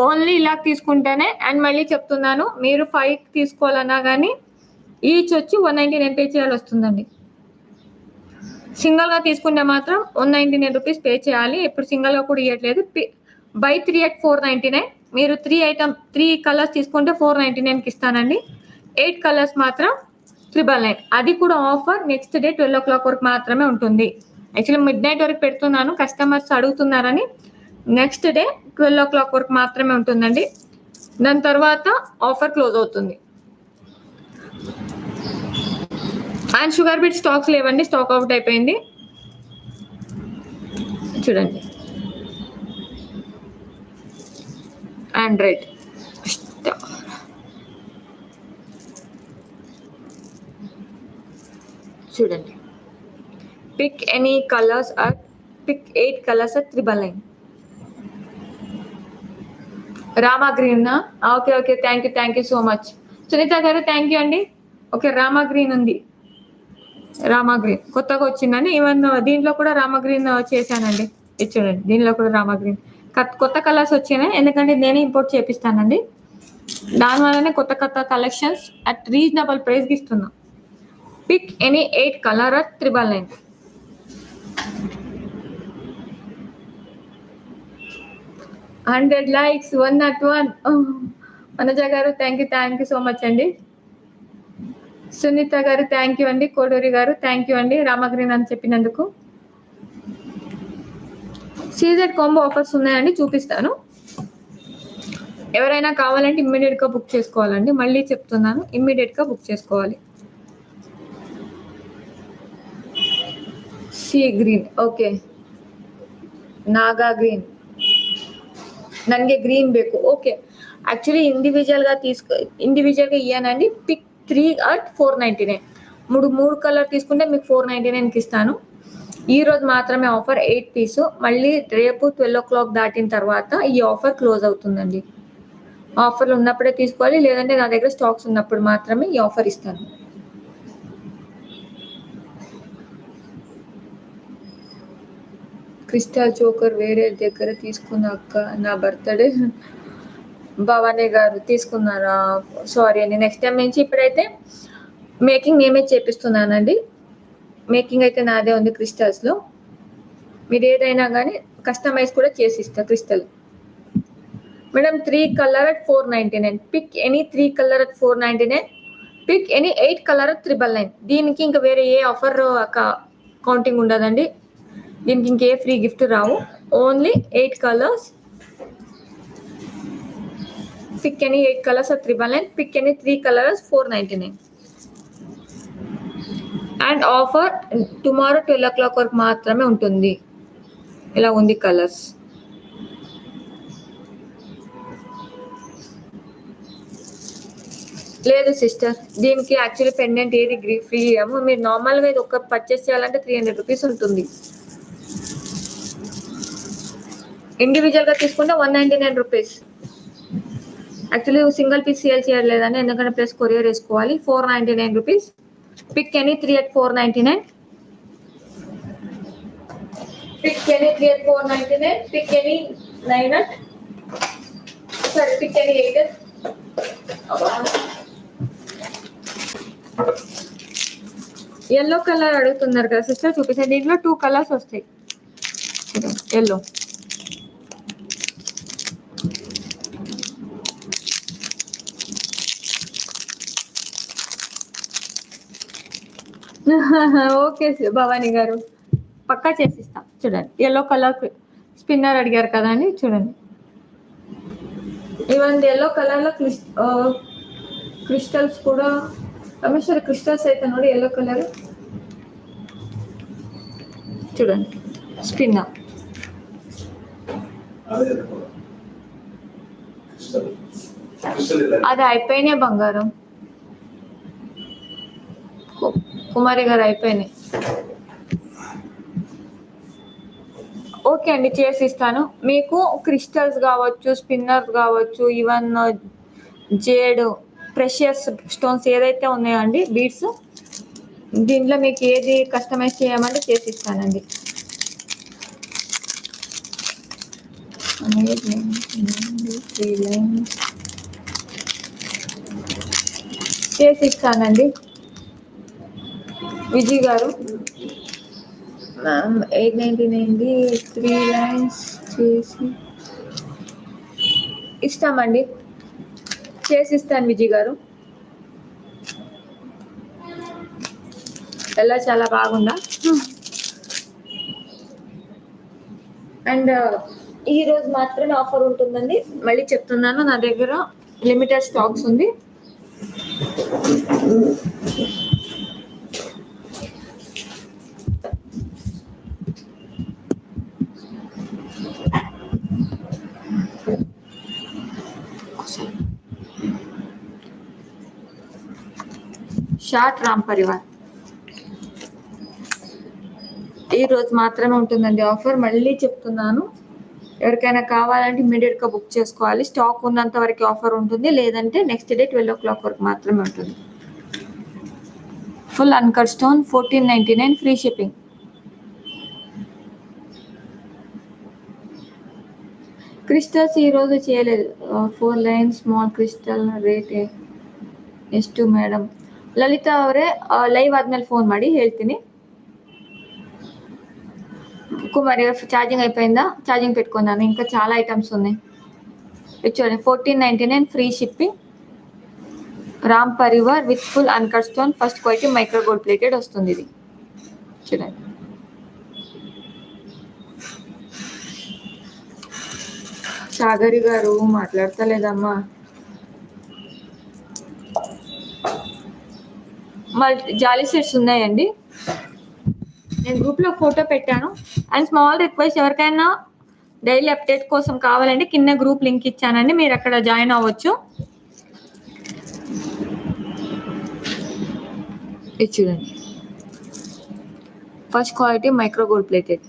ఓన్లీ ఇలా తీసుకుంటేనే. అండ్ మళ్ళీ చెప్తున్నాను, మీరు 5 తీసుకోవాలన్నా కానీ ఈచ్ వచ్చి 199 పే చేయాలి వస్తుందండి. సింగిల్గా తీసుకుంటే మాత్రం 199 రూపీస్ పే చేయాలి. ఇప్పుడు సింగిల్గా కూడా ఇవ్వట్లేదు. By 3 at 499. మీరు 3 కలర్స్ తీసుకుంటే 499కి ఇస్తానండి. 8 కలర్స్ మాత్రం 999. అది కూడా ఆఫర్ నెక్స్ట్ డే 12 o'clock వరకు మాత్రమే ఉంటుంది. యాక్చువల్లీ మిడ్ నైట్ వరకు పెడుతున్నాను, కస్టమర్స్ అడుగుతున్నారని. నెక్స్ట్ డే 12 o'clock వరకు మాత్రమే ఉంటుందండి. దాని తర్వాత ఆఫర్ క్లోజ్ అవుతుంది. అండ్ షుగర్ బీట్ స్టాక్స్ లేవండి, స్టాక్ అవుట్ అయిపోయింది. చూడండి, ఆండ్రాయిడ్ చూడండి. Pick any colours or pick 8 colours at 999. Rama green, okay okay, thank you so much Sunitha గారు, థ్యాంక్ యూ అండి. ఓకే, రామా గ్రీన్ ఉంది, రామా గ్రీన్ కొత్తగా వచ్చిందండి. ఈవెన్ దీంట్లో కూడా రామా గ్రీన్ చేశానండి. ఇది చూడండి, దీనిలో కూడా రామా గ్రీన్ కొత్త కలర్స్ వచ్చినాయి. ఎందుకంటే నేనే ఇంపోర్ట్ చేపిస్తానండి, దానివల్లనే కొత్త కొత్త కలెక్షన్స్ అట్ రీజనబుల్ ప్రైస్కి ఇస్తున్నా. Pick any 8 colour at 999. 100 likes, 101. Manaja గారు థ్యాంక్ యూ సో మచ్ అండి. సునీత గారు థ్యాంక్ యూ అండి. కోడూరి గారు థ్యాంక్ యూ అండి, రామగ్రీన్ అని చెప్పినందుకు. సీజెడ్ కాంబో ఆఫర్స్ ఉన్నాయండి, చూపిస్తాను. ఎవరైనా కావాలంటే ఇమ్మీడియట్గా బుక్ చేసుకోవాలండి. మళ్ళీ చెప్తున్నాను, ఇమ్మీడియట్గా బుక్ చేసుకోవాలి. Sea green, okay, Naga green, ನನಗೆ ಗ್ರೀನ್ ಬೇಕು. ಓಕೆ, యాక్చువల్లీ ఇండివిజువల్గా ఇయ్యానండి. Pick 3 at 499. మూడు కలర్ తీసుకుంటే మీకు 499కి ఇస్తాను. ఈ రోజు మాత్రమే ఆఫర్ 8 పీస్. మళ్ళీ రేపు 12 o'clock దాటిన తర్వాత ఈ ఆఫర్ క్లోజ్ అవుతుందండి. ఆఫర్లు ఉన్నప్పుడే తీసుకోవాలి, లేదంటే నా దగ్గర స్టాక్స్ ఉన్నప్పుడు మాత్రమే ఈ ఆఫర్ ఇస్తాను. క్రిస్టల్ చోకర్ వేరే దగ్గర తీసుకున్న అక్క, నా బర్త్డే. భవానీ గారు తీసుకున్నారా? సారీ అండి, నెక్స్ట్ టైం నుంచి. ఇప్పుడైతే మేకింగ్ నేమే చేపిస్తున్నానండి. మేకింగ్ అయితే నాదే ఉంది క్రిస్టల్స్లో. మీరు ఏదైనా కానీ కస్టమైజ్ కూడా చేసి ఇస్తా. Crystal madam 3 colour at 499. Pick any 3 colour at 499. Pick any 8 colour at 999. దీనికి ఇంకా వేరే ఏ ఆఫర్ కౌంటింగ్ ఉండదండి. దీనికి ఇంకే ఫ్రీ గిఫ్ట్ రావు, only 8 colours. Pick any 8 colours at 999. Pick any 3 colours 499. And offer tomorrow 12 o'clock వరకు మాత్రమే ఉంటుంది. ఇలా ఉంది కలర్స్. లేదు సిస్టర్, దీనికి యాక్చువల్లీ పెండెంట్ ఏది ఫ్రీ ఇవ్వము. మీరు నార్మల్గా ఇది ఒక పర్చేస్ చేయాలంటే 300 రూపీస్ ఉంటుంది. ఇండివిజువల్గా తీసుకుంటే 199 rupees. Actually single piece sale చేయలేదని, ఎందుకంటే ప్లస్ కొరియర్ వేసుకోవాలి. 499 rupees. Pick any 3 at 499. Pick any 3 at 499. Pick any 9 at. Sorry, pick any 8 at. Yellow colour అడుగుతున్నారు కదా సిస్టర్, చూపిస్తే దీంట్లో 2 కలర్స్ వస్తాయి. ఎల్లో ఓకే భవానీ గారు, పక్కా చేసిస్తాం. చూడండి ఎల్లో కలర్ స్పిన్నర్ అడిగారు కదా అండి, చూడండి ఇవన్నీ ఎల్లో కలర్లో క్రిస్టల్స్ కూడా రమేశ్వరి క్రిస్టల్స్ అయితే ನೋಡಿ ఎల్లో కలర్ చూడండి స్పిన్నర్. అది అయిపోయినాయి బంగారం, కుమారి గారు అయిపోయినాయి. ఓకే అండి చేసిస్తాను. మీకు క్రిస్టల్స్ కావచ్చు, స్పిన్నర్స్ కావచ్చు, ఈవెన్ జేడ్ ప్రెషియస్ స్టోన్స్ ఏదైతే ఉన్నాయో అండి బీడ్స్, దీంట్లో మీకు ఏది కస్టమైజ్ చేయమంటే చేసిస్తానండి. చేసిస్తానండి విజయ్ గారు. మ్యామ్ 899ది 3 లైన్స్ చేసి ఇస్తామండి, చేసిస్తాను విజయ్ గారు. ఎలా చాలా బాగుందా? అండ్ ఈరోజు మాత్రమే ఆఫర్ ఉంటుందండి, మళ్ళీ చెప్తున్నాను, నా దగ్గర లిమిటెడ్ స్టాక్స్ ఉంది. షార్ట్ రామ్ పరివార్ ఈరోజు మాత్రమే ఉంటుందండి ఆఫర్, మళ్ళీ చెప్తున్నాను. ఎవరికైనా కావాలంటే ఇమీడియట్గా బుక్ చేసుకోవాలి. స్టాక్ ఉన్నంత వరకు ఆఫర్ ఉంటుంది, లేదంటే నెక్స్ట్ డే 12 o'clock వరకు మాత్రమే ఉంటుంది. Full uncut stone 1499 free shipping. Crystals ఈరోజు చేయలేదు. 4 లైన్స్ స్మాల్ ಕ್ರಿಸ್ಟಲ್ ರೇಟ್ ಎಷ್ಟು ಮೇಡಮ್? ಲಲಿತಾ ಅವರೇ ಲೈವ್ ಆದ್ಮೇಲೆ ಫೋನ್ ಮಾಡಿ ಹೇಳ್ತೀನಿ. కుమారి ఛార్జింగ్ అయిపోయిందా? ఛార్జింగ్ పెట్టుకున్నాను, ఇంకా చాలా ఐటమ్స్ ఉన్నాయి. చూడండి 1499 free shipping, Ram Parivar with full uncut stone, first quality micro gold plated వస్తుంది. ఇది చూడండి. సాగరి గారు మాట్లాడతలేదమ్మా. జాలీ సెట్స్ ఉన్నాయండి, నేను గ్రూప్లో ఫోటో పెట్టాను. అండ్ స్మాల్ రిక్వెస్ట్, ఎవరికైనా డైలీ అప్డేట్ కోసం కావాలంటే కింద గ్రూప్ లింక్ ఇచ్చానండి, మీరు అక్కడ జాయిన్ అవ్వచ్చు. ఇది చూడండి first quality micro gold plated.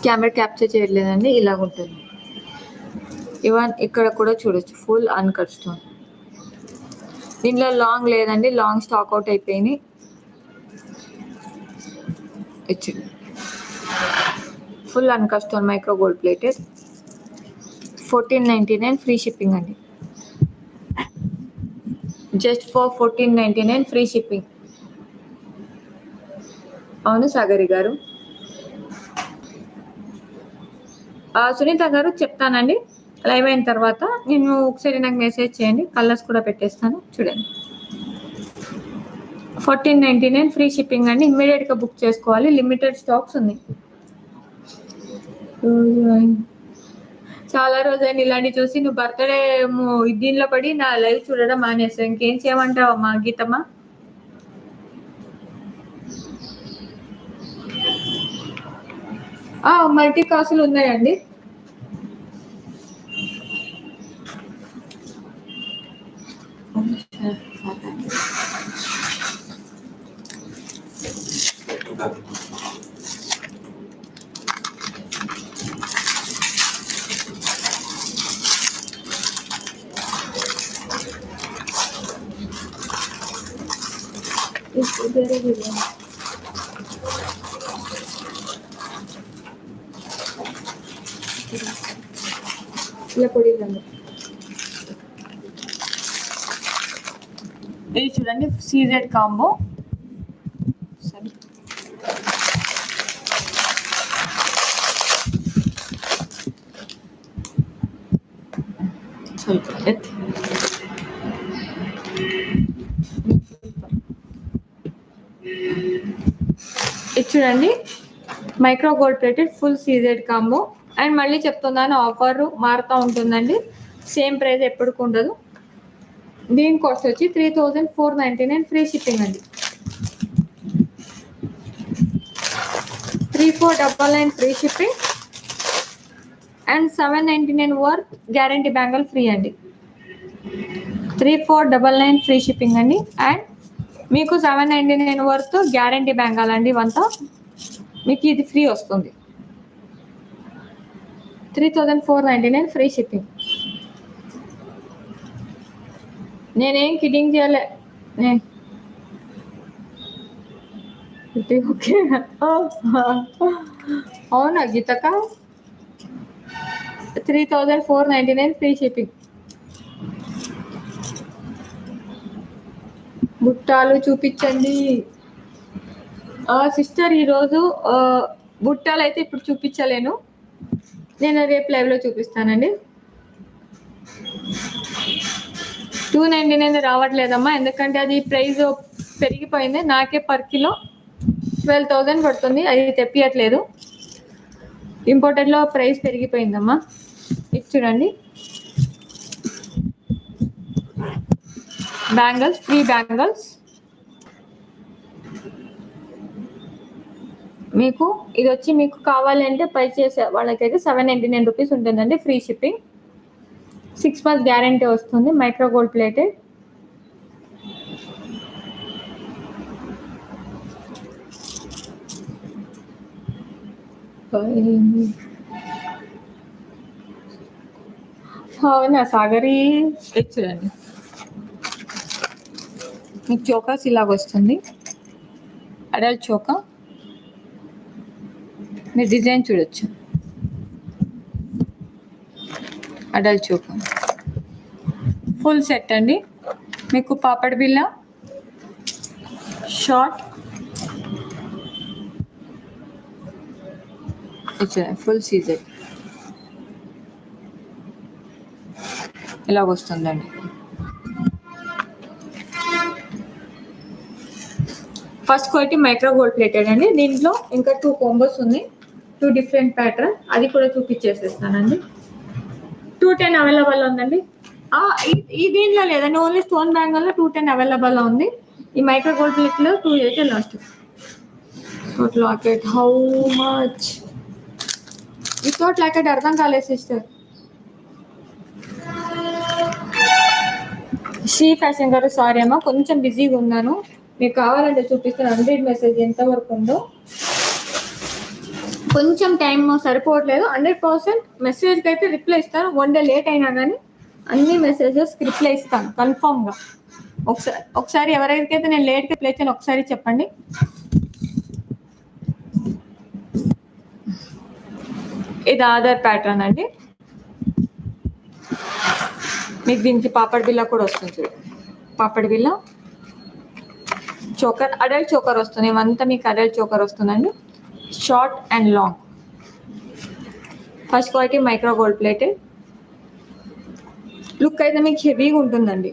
Camera capture చేయట్లేదండి, ఇలాగ ఉంటుంది. ఈవెన్ ఇక్కడ కూడా చూడొచ్చు ఫుల్ అన్కట్ స్టోన్. దీంట్లో లాంగ్ లేదండి, లాంగ్ స్టాక్ అవుట్ అయిపోయినాయి. Full uncut stone micro gold plated 1499 free shipping అండి, జస్ట్ ఫర్ 1499 ఫ్రీ షిప్పింగ్. అవును సాగరి గారు. సునీత గారు చెప్తానండి లైవ్ అయిన తర్వాత, నేను ఒకసారి నాకు మెసేజ్ చేయండి, కలర్స్ కూడా పెట్టేస్తాను. చూడండి 1499 ఫ్రీ షిప్పింగ్ అండి, ఇమ్మీడియట్గా బుక్ చేసుకోవాలి, లిమిటెడ్ స్టాక్స్ ఉన్నాయి. చాలా రోజులైంది ఇలాంటి చూసి, నువ్వు బర్త్డే దీనిలో పడి నా లైవ్ చూడడం మానేస్తావు, ఇంకేం చేయమంటావు అమ్మా గీతమ్మ? మల్టీ కాసులు ఉన్నాయండి. ఇలా పొడి ఇది చూడండి సీజెడ్ కాంబో ఇది చూడండి micro gold plated full CZ combo. And మళ్ళీ చెప్తున్నాను ఆఫర్ మారుతూ ఉంటుందండి, సేమ్ ప్రైస్ ఎప్పటికి ఉండదు. దీని కాస్ట్ వచ్చి 3499 ఫ్రీ షిప్పింగ్ అండి. 3499 free shipping and 799 worth guarantee bangle free అండి. 3499 ఫ్రీ షిప్పింగ్ అండి. అండ్ మీకు 799 వర్త్ గ్యారంటీ బ్యాంగిల్ అండి. ఇవంతా మీకు ఇది ఫ్రీ వస్తుంది. 3499 ఫ్రీ షిప్పింగ్. నేనేం కిడ్డింగ్ చేయలే. ఓకే అవునా గీతక 3499 ఫ్రీ షిప్పింగ్. బుట్టాలు చూపించండి సిస్టర్. ఈరోజు బుట్టాలు అయితే ఇప్పుడు చూపించలేను, నేను రేపు లైవ్లో చూపిస్తానండి. 299 రావట్లేదమ్మా, ఎందుకంటే అది ప్రైస్ పెరిగిపోయింది. నాకే పర్ కిలో 12,000 పడుతుంది, అది తెప్పియట్లేదు. ఇంపోర్టెడ్లో ప్రైస్ పెరిగిపోయిందమ్మా. ఇది చూడండి బ్యాంగిల్స్, ఫ్రీ బ్యాంగిల్స్. మీకు ఇది వచ్చి మీకు కావాలంటే పై చేసే వాళ్ళకైతే 799 రూపీస్ ఉంటుందండి ఫ్రీ షిప్పింగ్. 6 months గ్యారంటీ వస్తుంది. Micro gold plated. అవునా సాగరి. చూడండి మీకు చోకాస్ ఇలాగ వస్తుంది, అడల్ట్ చోకా. మీరు డిజైన్ చూడొచ్చు, అడల్ట్ చోకా ఫుల్ సెట్ అండి. మీకు పాపడ్ బిల్ల, షార్ట్, ఫుల్ సీజర్ ఇలాగ వస్తుందండి. First quality micro gold plated అండి. దీంట్లో ఇంకా 2 కాంబోస్ ఉన్నాయి, 2 డిఫరెంట్ ప్యాటర్న్. అది కూడా చూపించేసేస్తానండి. 210 అవైలబుల్ ఉందండి. ఈ దీనిలో లేదండి, ఓన్లీ స్టోన్ బ్యాంగిల్లో 210 అవైలబుల్ ఉంది. ఈ మైక్రో గోల్డ్ ప్లేట్లో 280 last. Locket how much? Without locket అర్థం కాలేదు సిస్టర్. శ్రీ ఫ్యాషన్ గారు సారీ అమ్మా, కొంచెం బిజీగా ఉన్నాను. మీకు కావాలంటే చూపిస్తాను 100 మెసేజ్ ఎంతవరకు ఉందో. కొంచెం టైం సరిపోవట్లేదు. 100% మెసేజ్కి అయితే రిప్లై ఇస్తాను. 1 day లేట్ అయినా కానీ అన్ని మెసేజెస్కి రిప్లై ఇస్తాను కన్ఫామ్గా. ఒకసారి ఎవరైతే నేను లేట్గా రిప్లై ఇచ్చాను ఒకసారి చెప్పండి. ఇది ఆధార్ ప్యాటర్న్ అండి. మీకు దీనికి పాపడ్ బిల్ల కూడా వస్తుంది. పాపడ్ బిల్ల, చోకర్, అడల్ట్ చోకర్ వస్తుంది. ఇవంతా మీకు అడల్ట్ చోకర్ వస్తుందండి, short and long. First quality micro gold plated. Look అయితే మీకు హెవీగా ఉంటుందండి.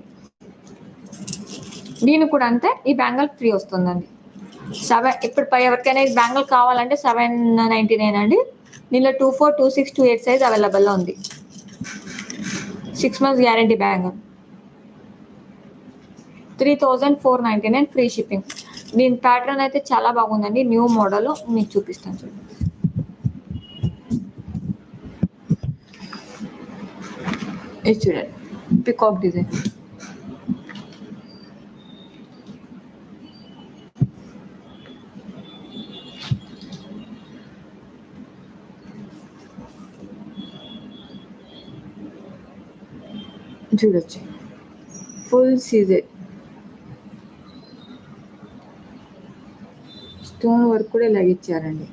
దీనికి కూడా అంతే, ఈ బ్యాంగిల్ ఫ్రీ వస్తుందండి. ఇప్పుడు ఎవరికైనా ఈ బ్యాంగిల్ కావాలంటే 799 అండి. దీనిలో 24, 26, 28 సైజ్ అవైలబుల్లో ఉంది. 6 months guarantee bangle. 3499 free shipping. దీని ప్యాటర్న్ అయితే చాలా బాగుందండి, న్యూ మోడల్. మీకు చూపిస్తాను చూడండి. ఇది చూడండి పికాక్ డిజైన్. చూడొచ్చు ఫుల్ సీజర్. స్టోన్ వర్క్ కూడా ఇలాగ ఇచ్చారండి.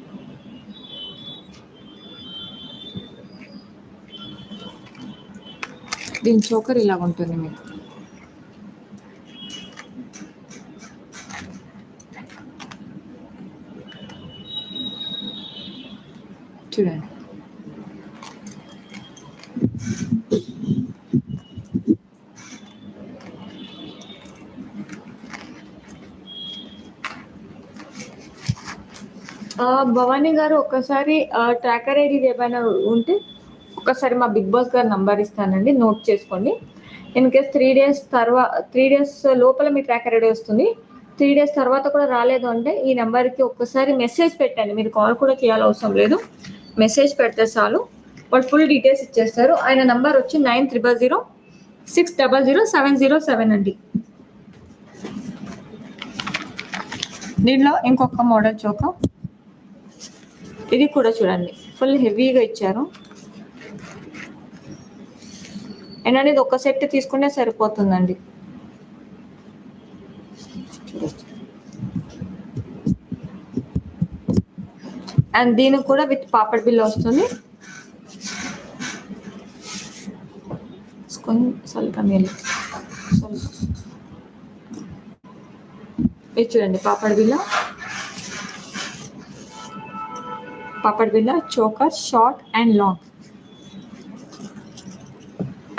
దీని చోకర్ ఇలాగ ఉంటుంది మీకు. చూడండి. భవానీ గారు ఒక్కసారి ట్రాకర్ ఐడి ఏమైనా ఉంటే ఒకసారి మా బిగ్ బాస్ గారు నంబర్ ఇస్తానండి, నోట్ చేసుకోండి. ఇన్ కేస్ 3 days లోపల మీ ట్రాకర్ ఐడి వస్తుంది. 3 days తర్వాత కూడా రాలేదు అంటే ఈ నెంబర్కి ఒక్కసారి మెసేజ్ పెట్టండి. మీరు కాల్ కూడా చేయాల్సిన అవసరం లేదు, మెసేజ్ పెడితే చాలు, వాళ్ళు ఫుల్ డీటెయిల్స్ ఇచ్చేస్తారు. ఆయన నంబర్ వచ్చి 9000600707 అండి. దీనిలో ఇంకొక మోడల్ చోక, ఇది కూడా చూడండి ఫుల్ హెవీగా ఇచ్చారు. అండ్ అనేది ఒక సెట్ తీసుకుంటే సరిపోతుందండి. అండ్ దీనికి కూడా విత్ పాపడ్ బిల్ వస్తుంది. ఇది చూడండి పాపడ్ బిల్ల, choker short and long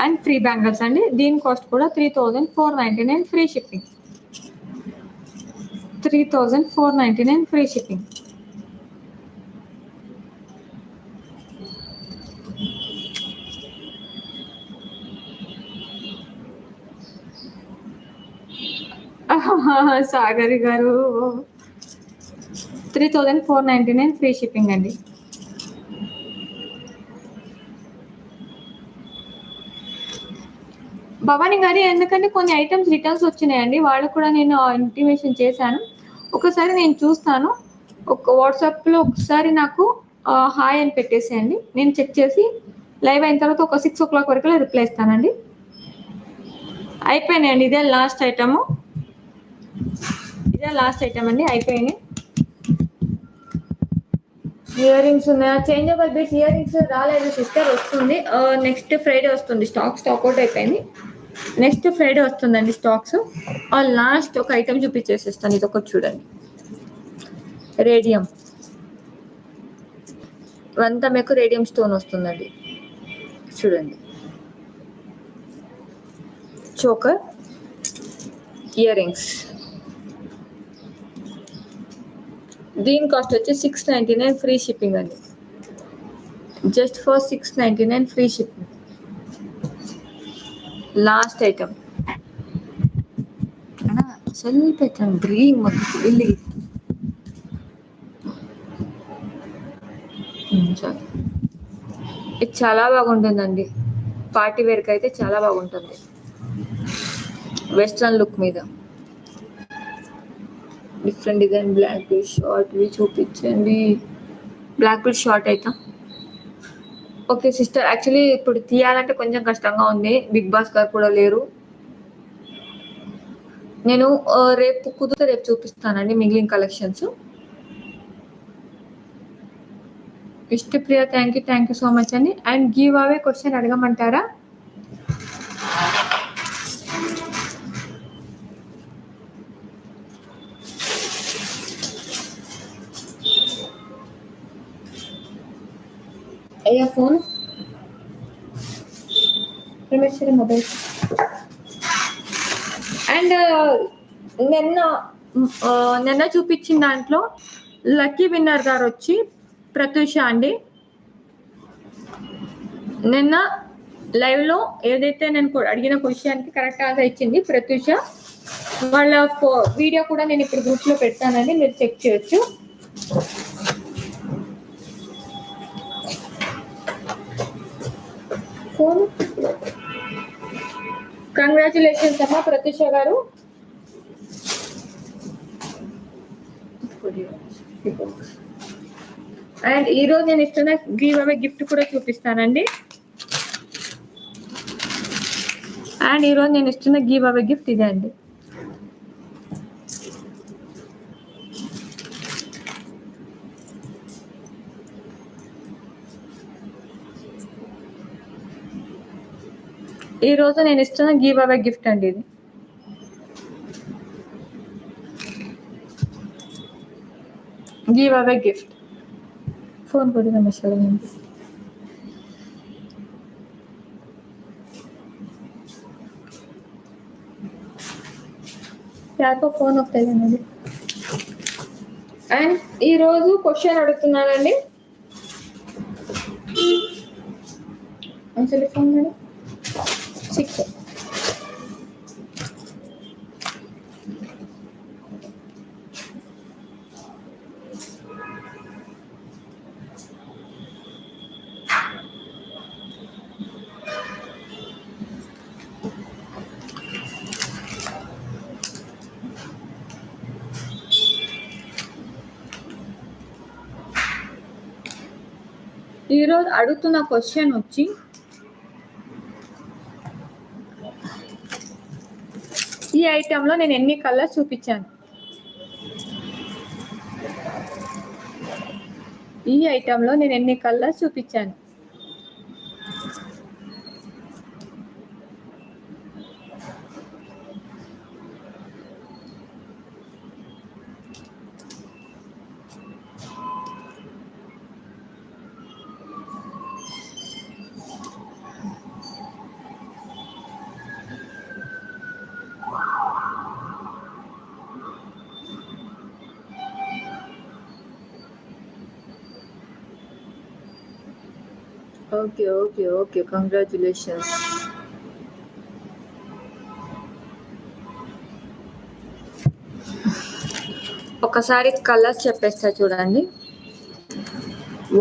and free bangles అండి. దీని కాస్ట్ కూడా 3499 free shipping. 3499 free shipping. Sagari గారు 3499 ఫ్రీ షిప్పింగ్ అండి. భవానీ గారి ఎందుకంటే కొన్ని ఐటమ్స్ రిటర్న్స్ వచ్చినాయండి, వాళ్ళకు కూడా నేను ఇంటిమేషన్ చేశాను. ఒకసారి నేను చూస్తాను, ఒక వాట్సాప్లో ఒకసారి నాకు హాయ్ అని పెట్టేసేయండి, నేను చెక్ చేసి లైవ్ అయిన తర్వాత ఒక 6 o'clock వరకు రిప్లై ఇస్తానండి. అయిపోయినాయండి, ఇదే లాస్ట్ ఐటమ్ అండి, అయిపోయినాయి. ఇయర్ రింగ్స్ ఉన్నాయా? చేంజబుల్ బీట్స్ ఇయర్ రింగ్స్ రాలేదు సిస్టర్, వస్తుంది నెక్స్ట్ ఫ్రైడే వస్తుంది. స్టాక్ అవుట్ అయిపోయింది, నెక్స్ట్ ఫ్రైడే వస్తుందండి స్టాక్స్. లాస్ట్ ఒక ఐటమ్ చూపించేసేస్తాను, ఇది ఒకటి చూడండి. రేడియం ఇవంతా మీకు రేడియం స్టోన్ వస్తుందండి, చూడండి. చోకర్, ఇయర్ రింగ్స్, దీని కాస్ట్ వచ్చి 699 ఫ్రీ షిప్పింగ్ అండి. Just for 699 free shipping. Last item ಸ್ವಲ್ಪ ಗ್ರೀನ್ ಮತ್ತು ಇಲ್ಲಿ ఇది చాలా బాగుంటుందండి, పార్టీ వేర్కి అయితే చాలా బాగుంటుంది. వెస్ట్రన్ లుక్ మీద different design. Black beat short చూపించండి. బ్లాక్ బీట్ షార్ట్ అయితే ఓకే సిస్టర్. యాక్చువల్లీ ఇప్పుడు తీయాలంటే కొంచెం కష్టంగా ఉంది, బిగ్ బాస్ గారు కూడా లేరు. నేను రేపు కుదిరితే రేపు చూపిస్తానండి మిగిలిన కలెక్షన్స్. Ishtapriya thank you so much అండి. అండ్ గివ్ అవే క్వశ్చన్ అడగమంటారా? అయ్యా ఫోన్ మొబైల్. అండ్ నిన్న చూపించిన దాంట్లో లక్కీ విన్నర్ గారు వచ్చి ప్రత్యూష అండి. నిన్న లైవ్లో ఏదైతే నేను అడిగిన క్వశ్చన్కి కరెక్ట్ ఆన్సర్ ఇచ్చింది ప్రత్యూష. వాళ్ళ వీడియో కూడా నేను ఇప్పుడు గ్రూప్లో పెడతానండి, మీరు చెక్ చేయొచ్చు. ఫోన్ కంగ్రాచులేషన్స్ అమ్మా ప్రత్యూష గారు. అండ్ ఈరోజు నేను ఇస్తున్న గివ్ అవే గిఫ్ట్ కూడా చూపిస్తానండి. అండ్ ఈరోజు నేను ఇస్తున్న గివ్ అవే గిఫ్ట్ ఇదే అండి. ఈరోజు నేను ఇస్తున్న గివ్ అవే గిఫ్ట్ అండి ఇది. Give away gift. ఫోన్ కొద్దిగా మెసేజ్ అయింది. యాకో ఫోన్ వస్తుంది అన్నది. అండ్ ఈరోజు క్వశ్చన్ అడుగుతున్నానండి. ఫోన్ 6. ఈరోజు అడుగుతున్న క్వశ్చన్ వచ్చి ఈ ఐటెంలో నేను ఎన్ని కలర్స్ చూపించాను. ఈ ఐటెంలో నేను ఎన్ని కలర్స్ చూపించాను. Okay congratulations. ఒకసారి కలర్స్ చెప్పేస్తా చూడండి.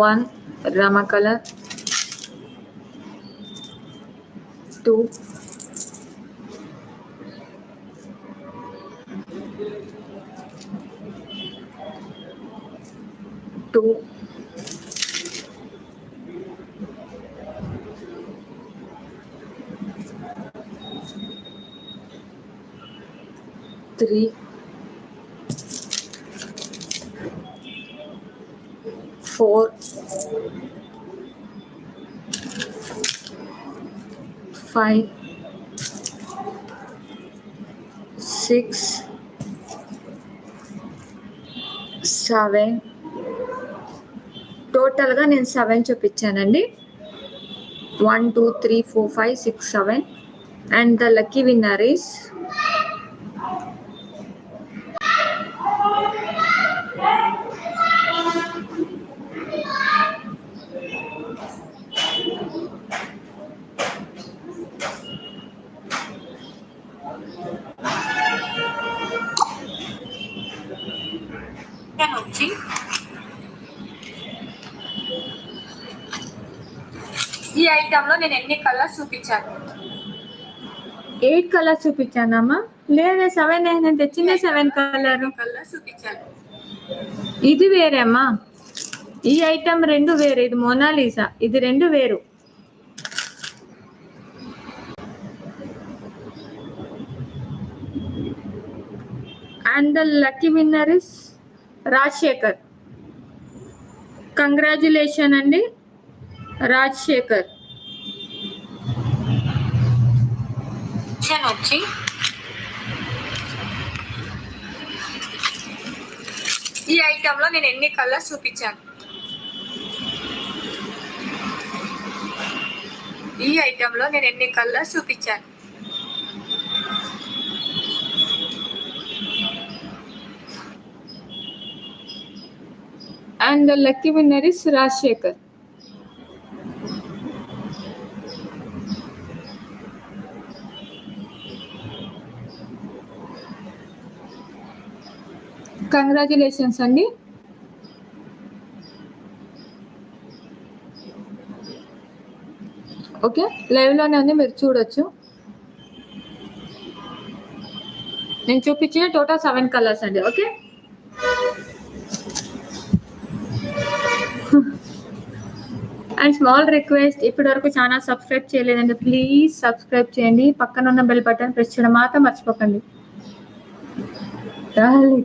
1 రమ కలర్, 2 3 4 5 6 7. టోటల్గా నేను 7 చూపించానండి. 1 2 3 4 5 6 7. And the lucky winner is వచ్చి ఈ ఐటెంలో నేను ఎన్ని కలర్స్ చూపించాను? 8 కలర్స్ చూపించానమ్మా. లేదా 7. నేను తెచ్చిందే 7 కలర్స్ చూపించాను. ఇది వేరే అమ్మా. ఈ ఐటెం 2 వేరే. ఇది మోనాలిసా. ఇది 2 వేరు. And the lucky winner is Rajasekhar. Congratulation అండి రాజశేఖర్. వచ్చి ఈ ఐటెంలో నేను ఎన్ని కలర్స్ చూపించాను? ఈ ఐటెంలో నేను ఎన్ని కలర్స్ చూపించాను? And the lucky winner is Rajshekar. Congratulations అండి. ఓకే, లైవ్లోనే ఉంది, మీరు చూడొచ్చు. నేను చూపించిన టోటల్ 7 కలర్స్ అండి. ఓకే, అండ్ స్మాల్ రిక్వెస్ట్, ఇప్పటి వరకు ఛానల్ సబ్స్క్రైబ్ చేయలేదండి, ప్లీజ్ సబ్స్క్రైబ్ చేయండి. పక్కన ఉన్న బెల్ బటన్ ప్రెస్ చేయడం మాత్రం మర్చిపోకండి.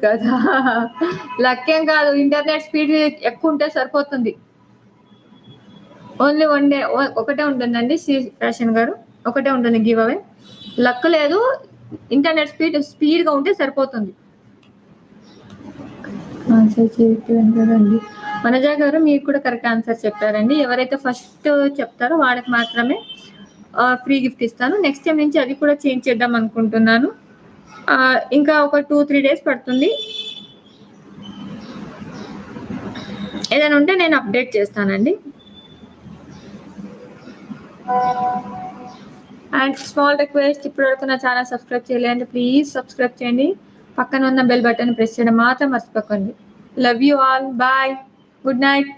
కదా, లక్కేం కాదు, ఇంటర్నెట్ స్పీడ్ ఎక్కువ ఉంటే సరిపోతుంది. ఓన్లీ 1 డే ఒకటే ఉంటుందండి శ్రీ ఫ్యాషన్ గారు. ఒకటే ఉంటుంది గివ్ అవే. లక్ లేదు, ఇంటర్నెట్ స్పీడ్గా ఉంటే సరిపోతుంది. ఆన్సర్ చెప్పండి. వనజ గారు మీరు కూడా కరెక్ట్ ఆన్సర్ చెప్పారండి. ఎవరైతే ఫస్ట్ చెప్తారో వాళ్ళకి మాత్రమే ఫ్రీ గిఫ్ట్ ఇస్తాను. నెక్స్ట్ టైం నుంచి అది కూడా చేంజ్ చేద్దాం అనుకుంటున్నాను. ఇంకా ఒక 2-3 డేస్ పడుతుంది. ఏదైనా ఉంటే నేను అప్డేట్ చేస్తానండి. అండ్ స్మాల్ రిక్వెస్ట్, ఇప్పటివరకు నా ఛానల్ సబ్స్క్రైబ్ చేయలేదంటే ప్లీజ్ సబ్స్క్రైబ్ చేయండి. పక్కన ఉన్న బెల్ బటన్ ప్రెస్ చేయడం మాత్రం మర్చిపోకండి. Love you all, bye, good night.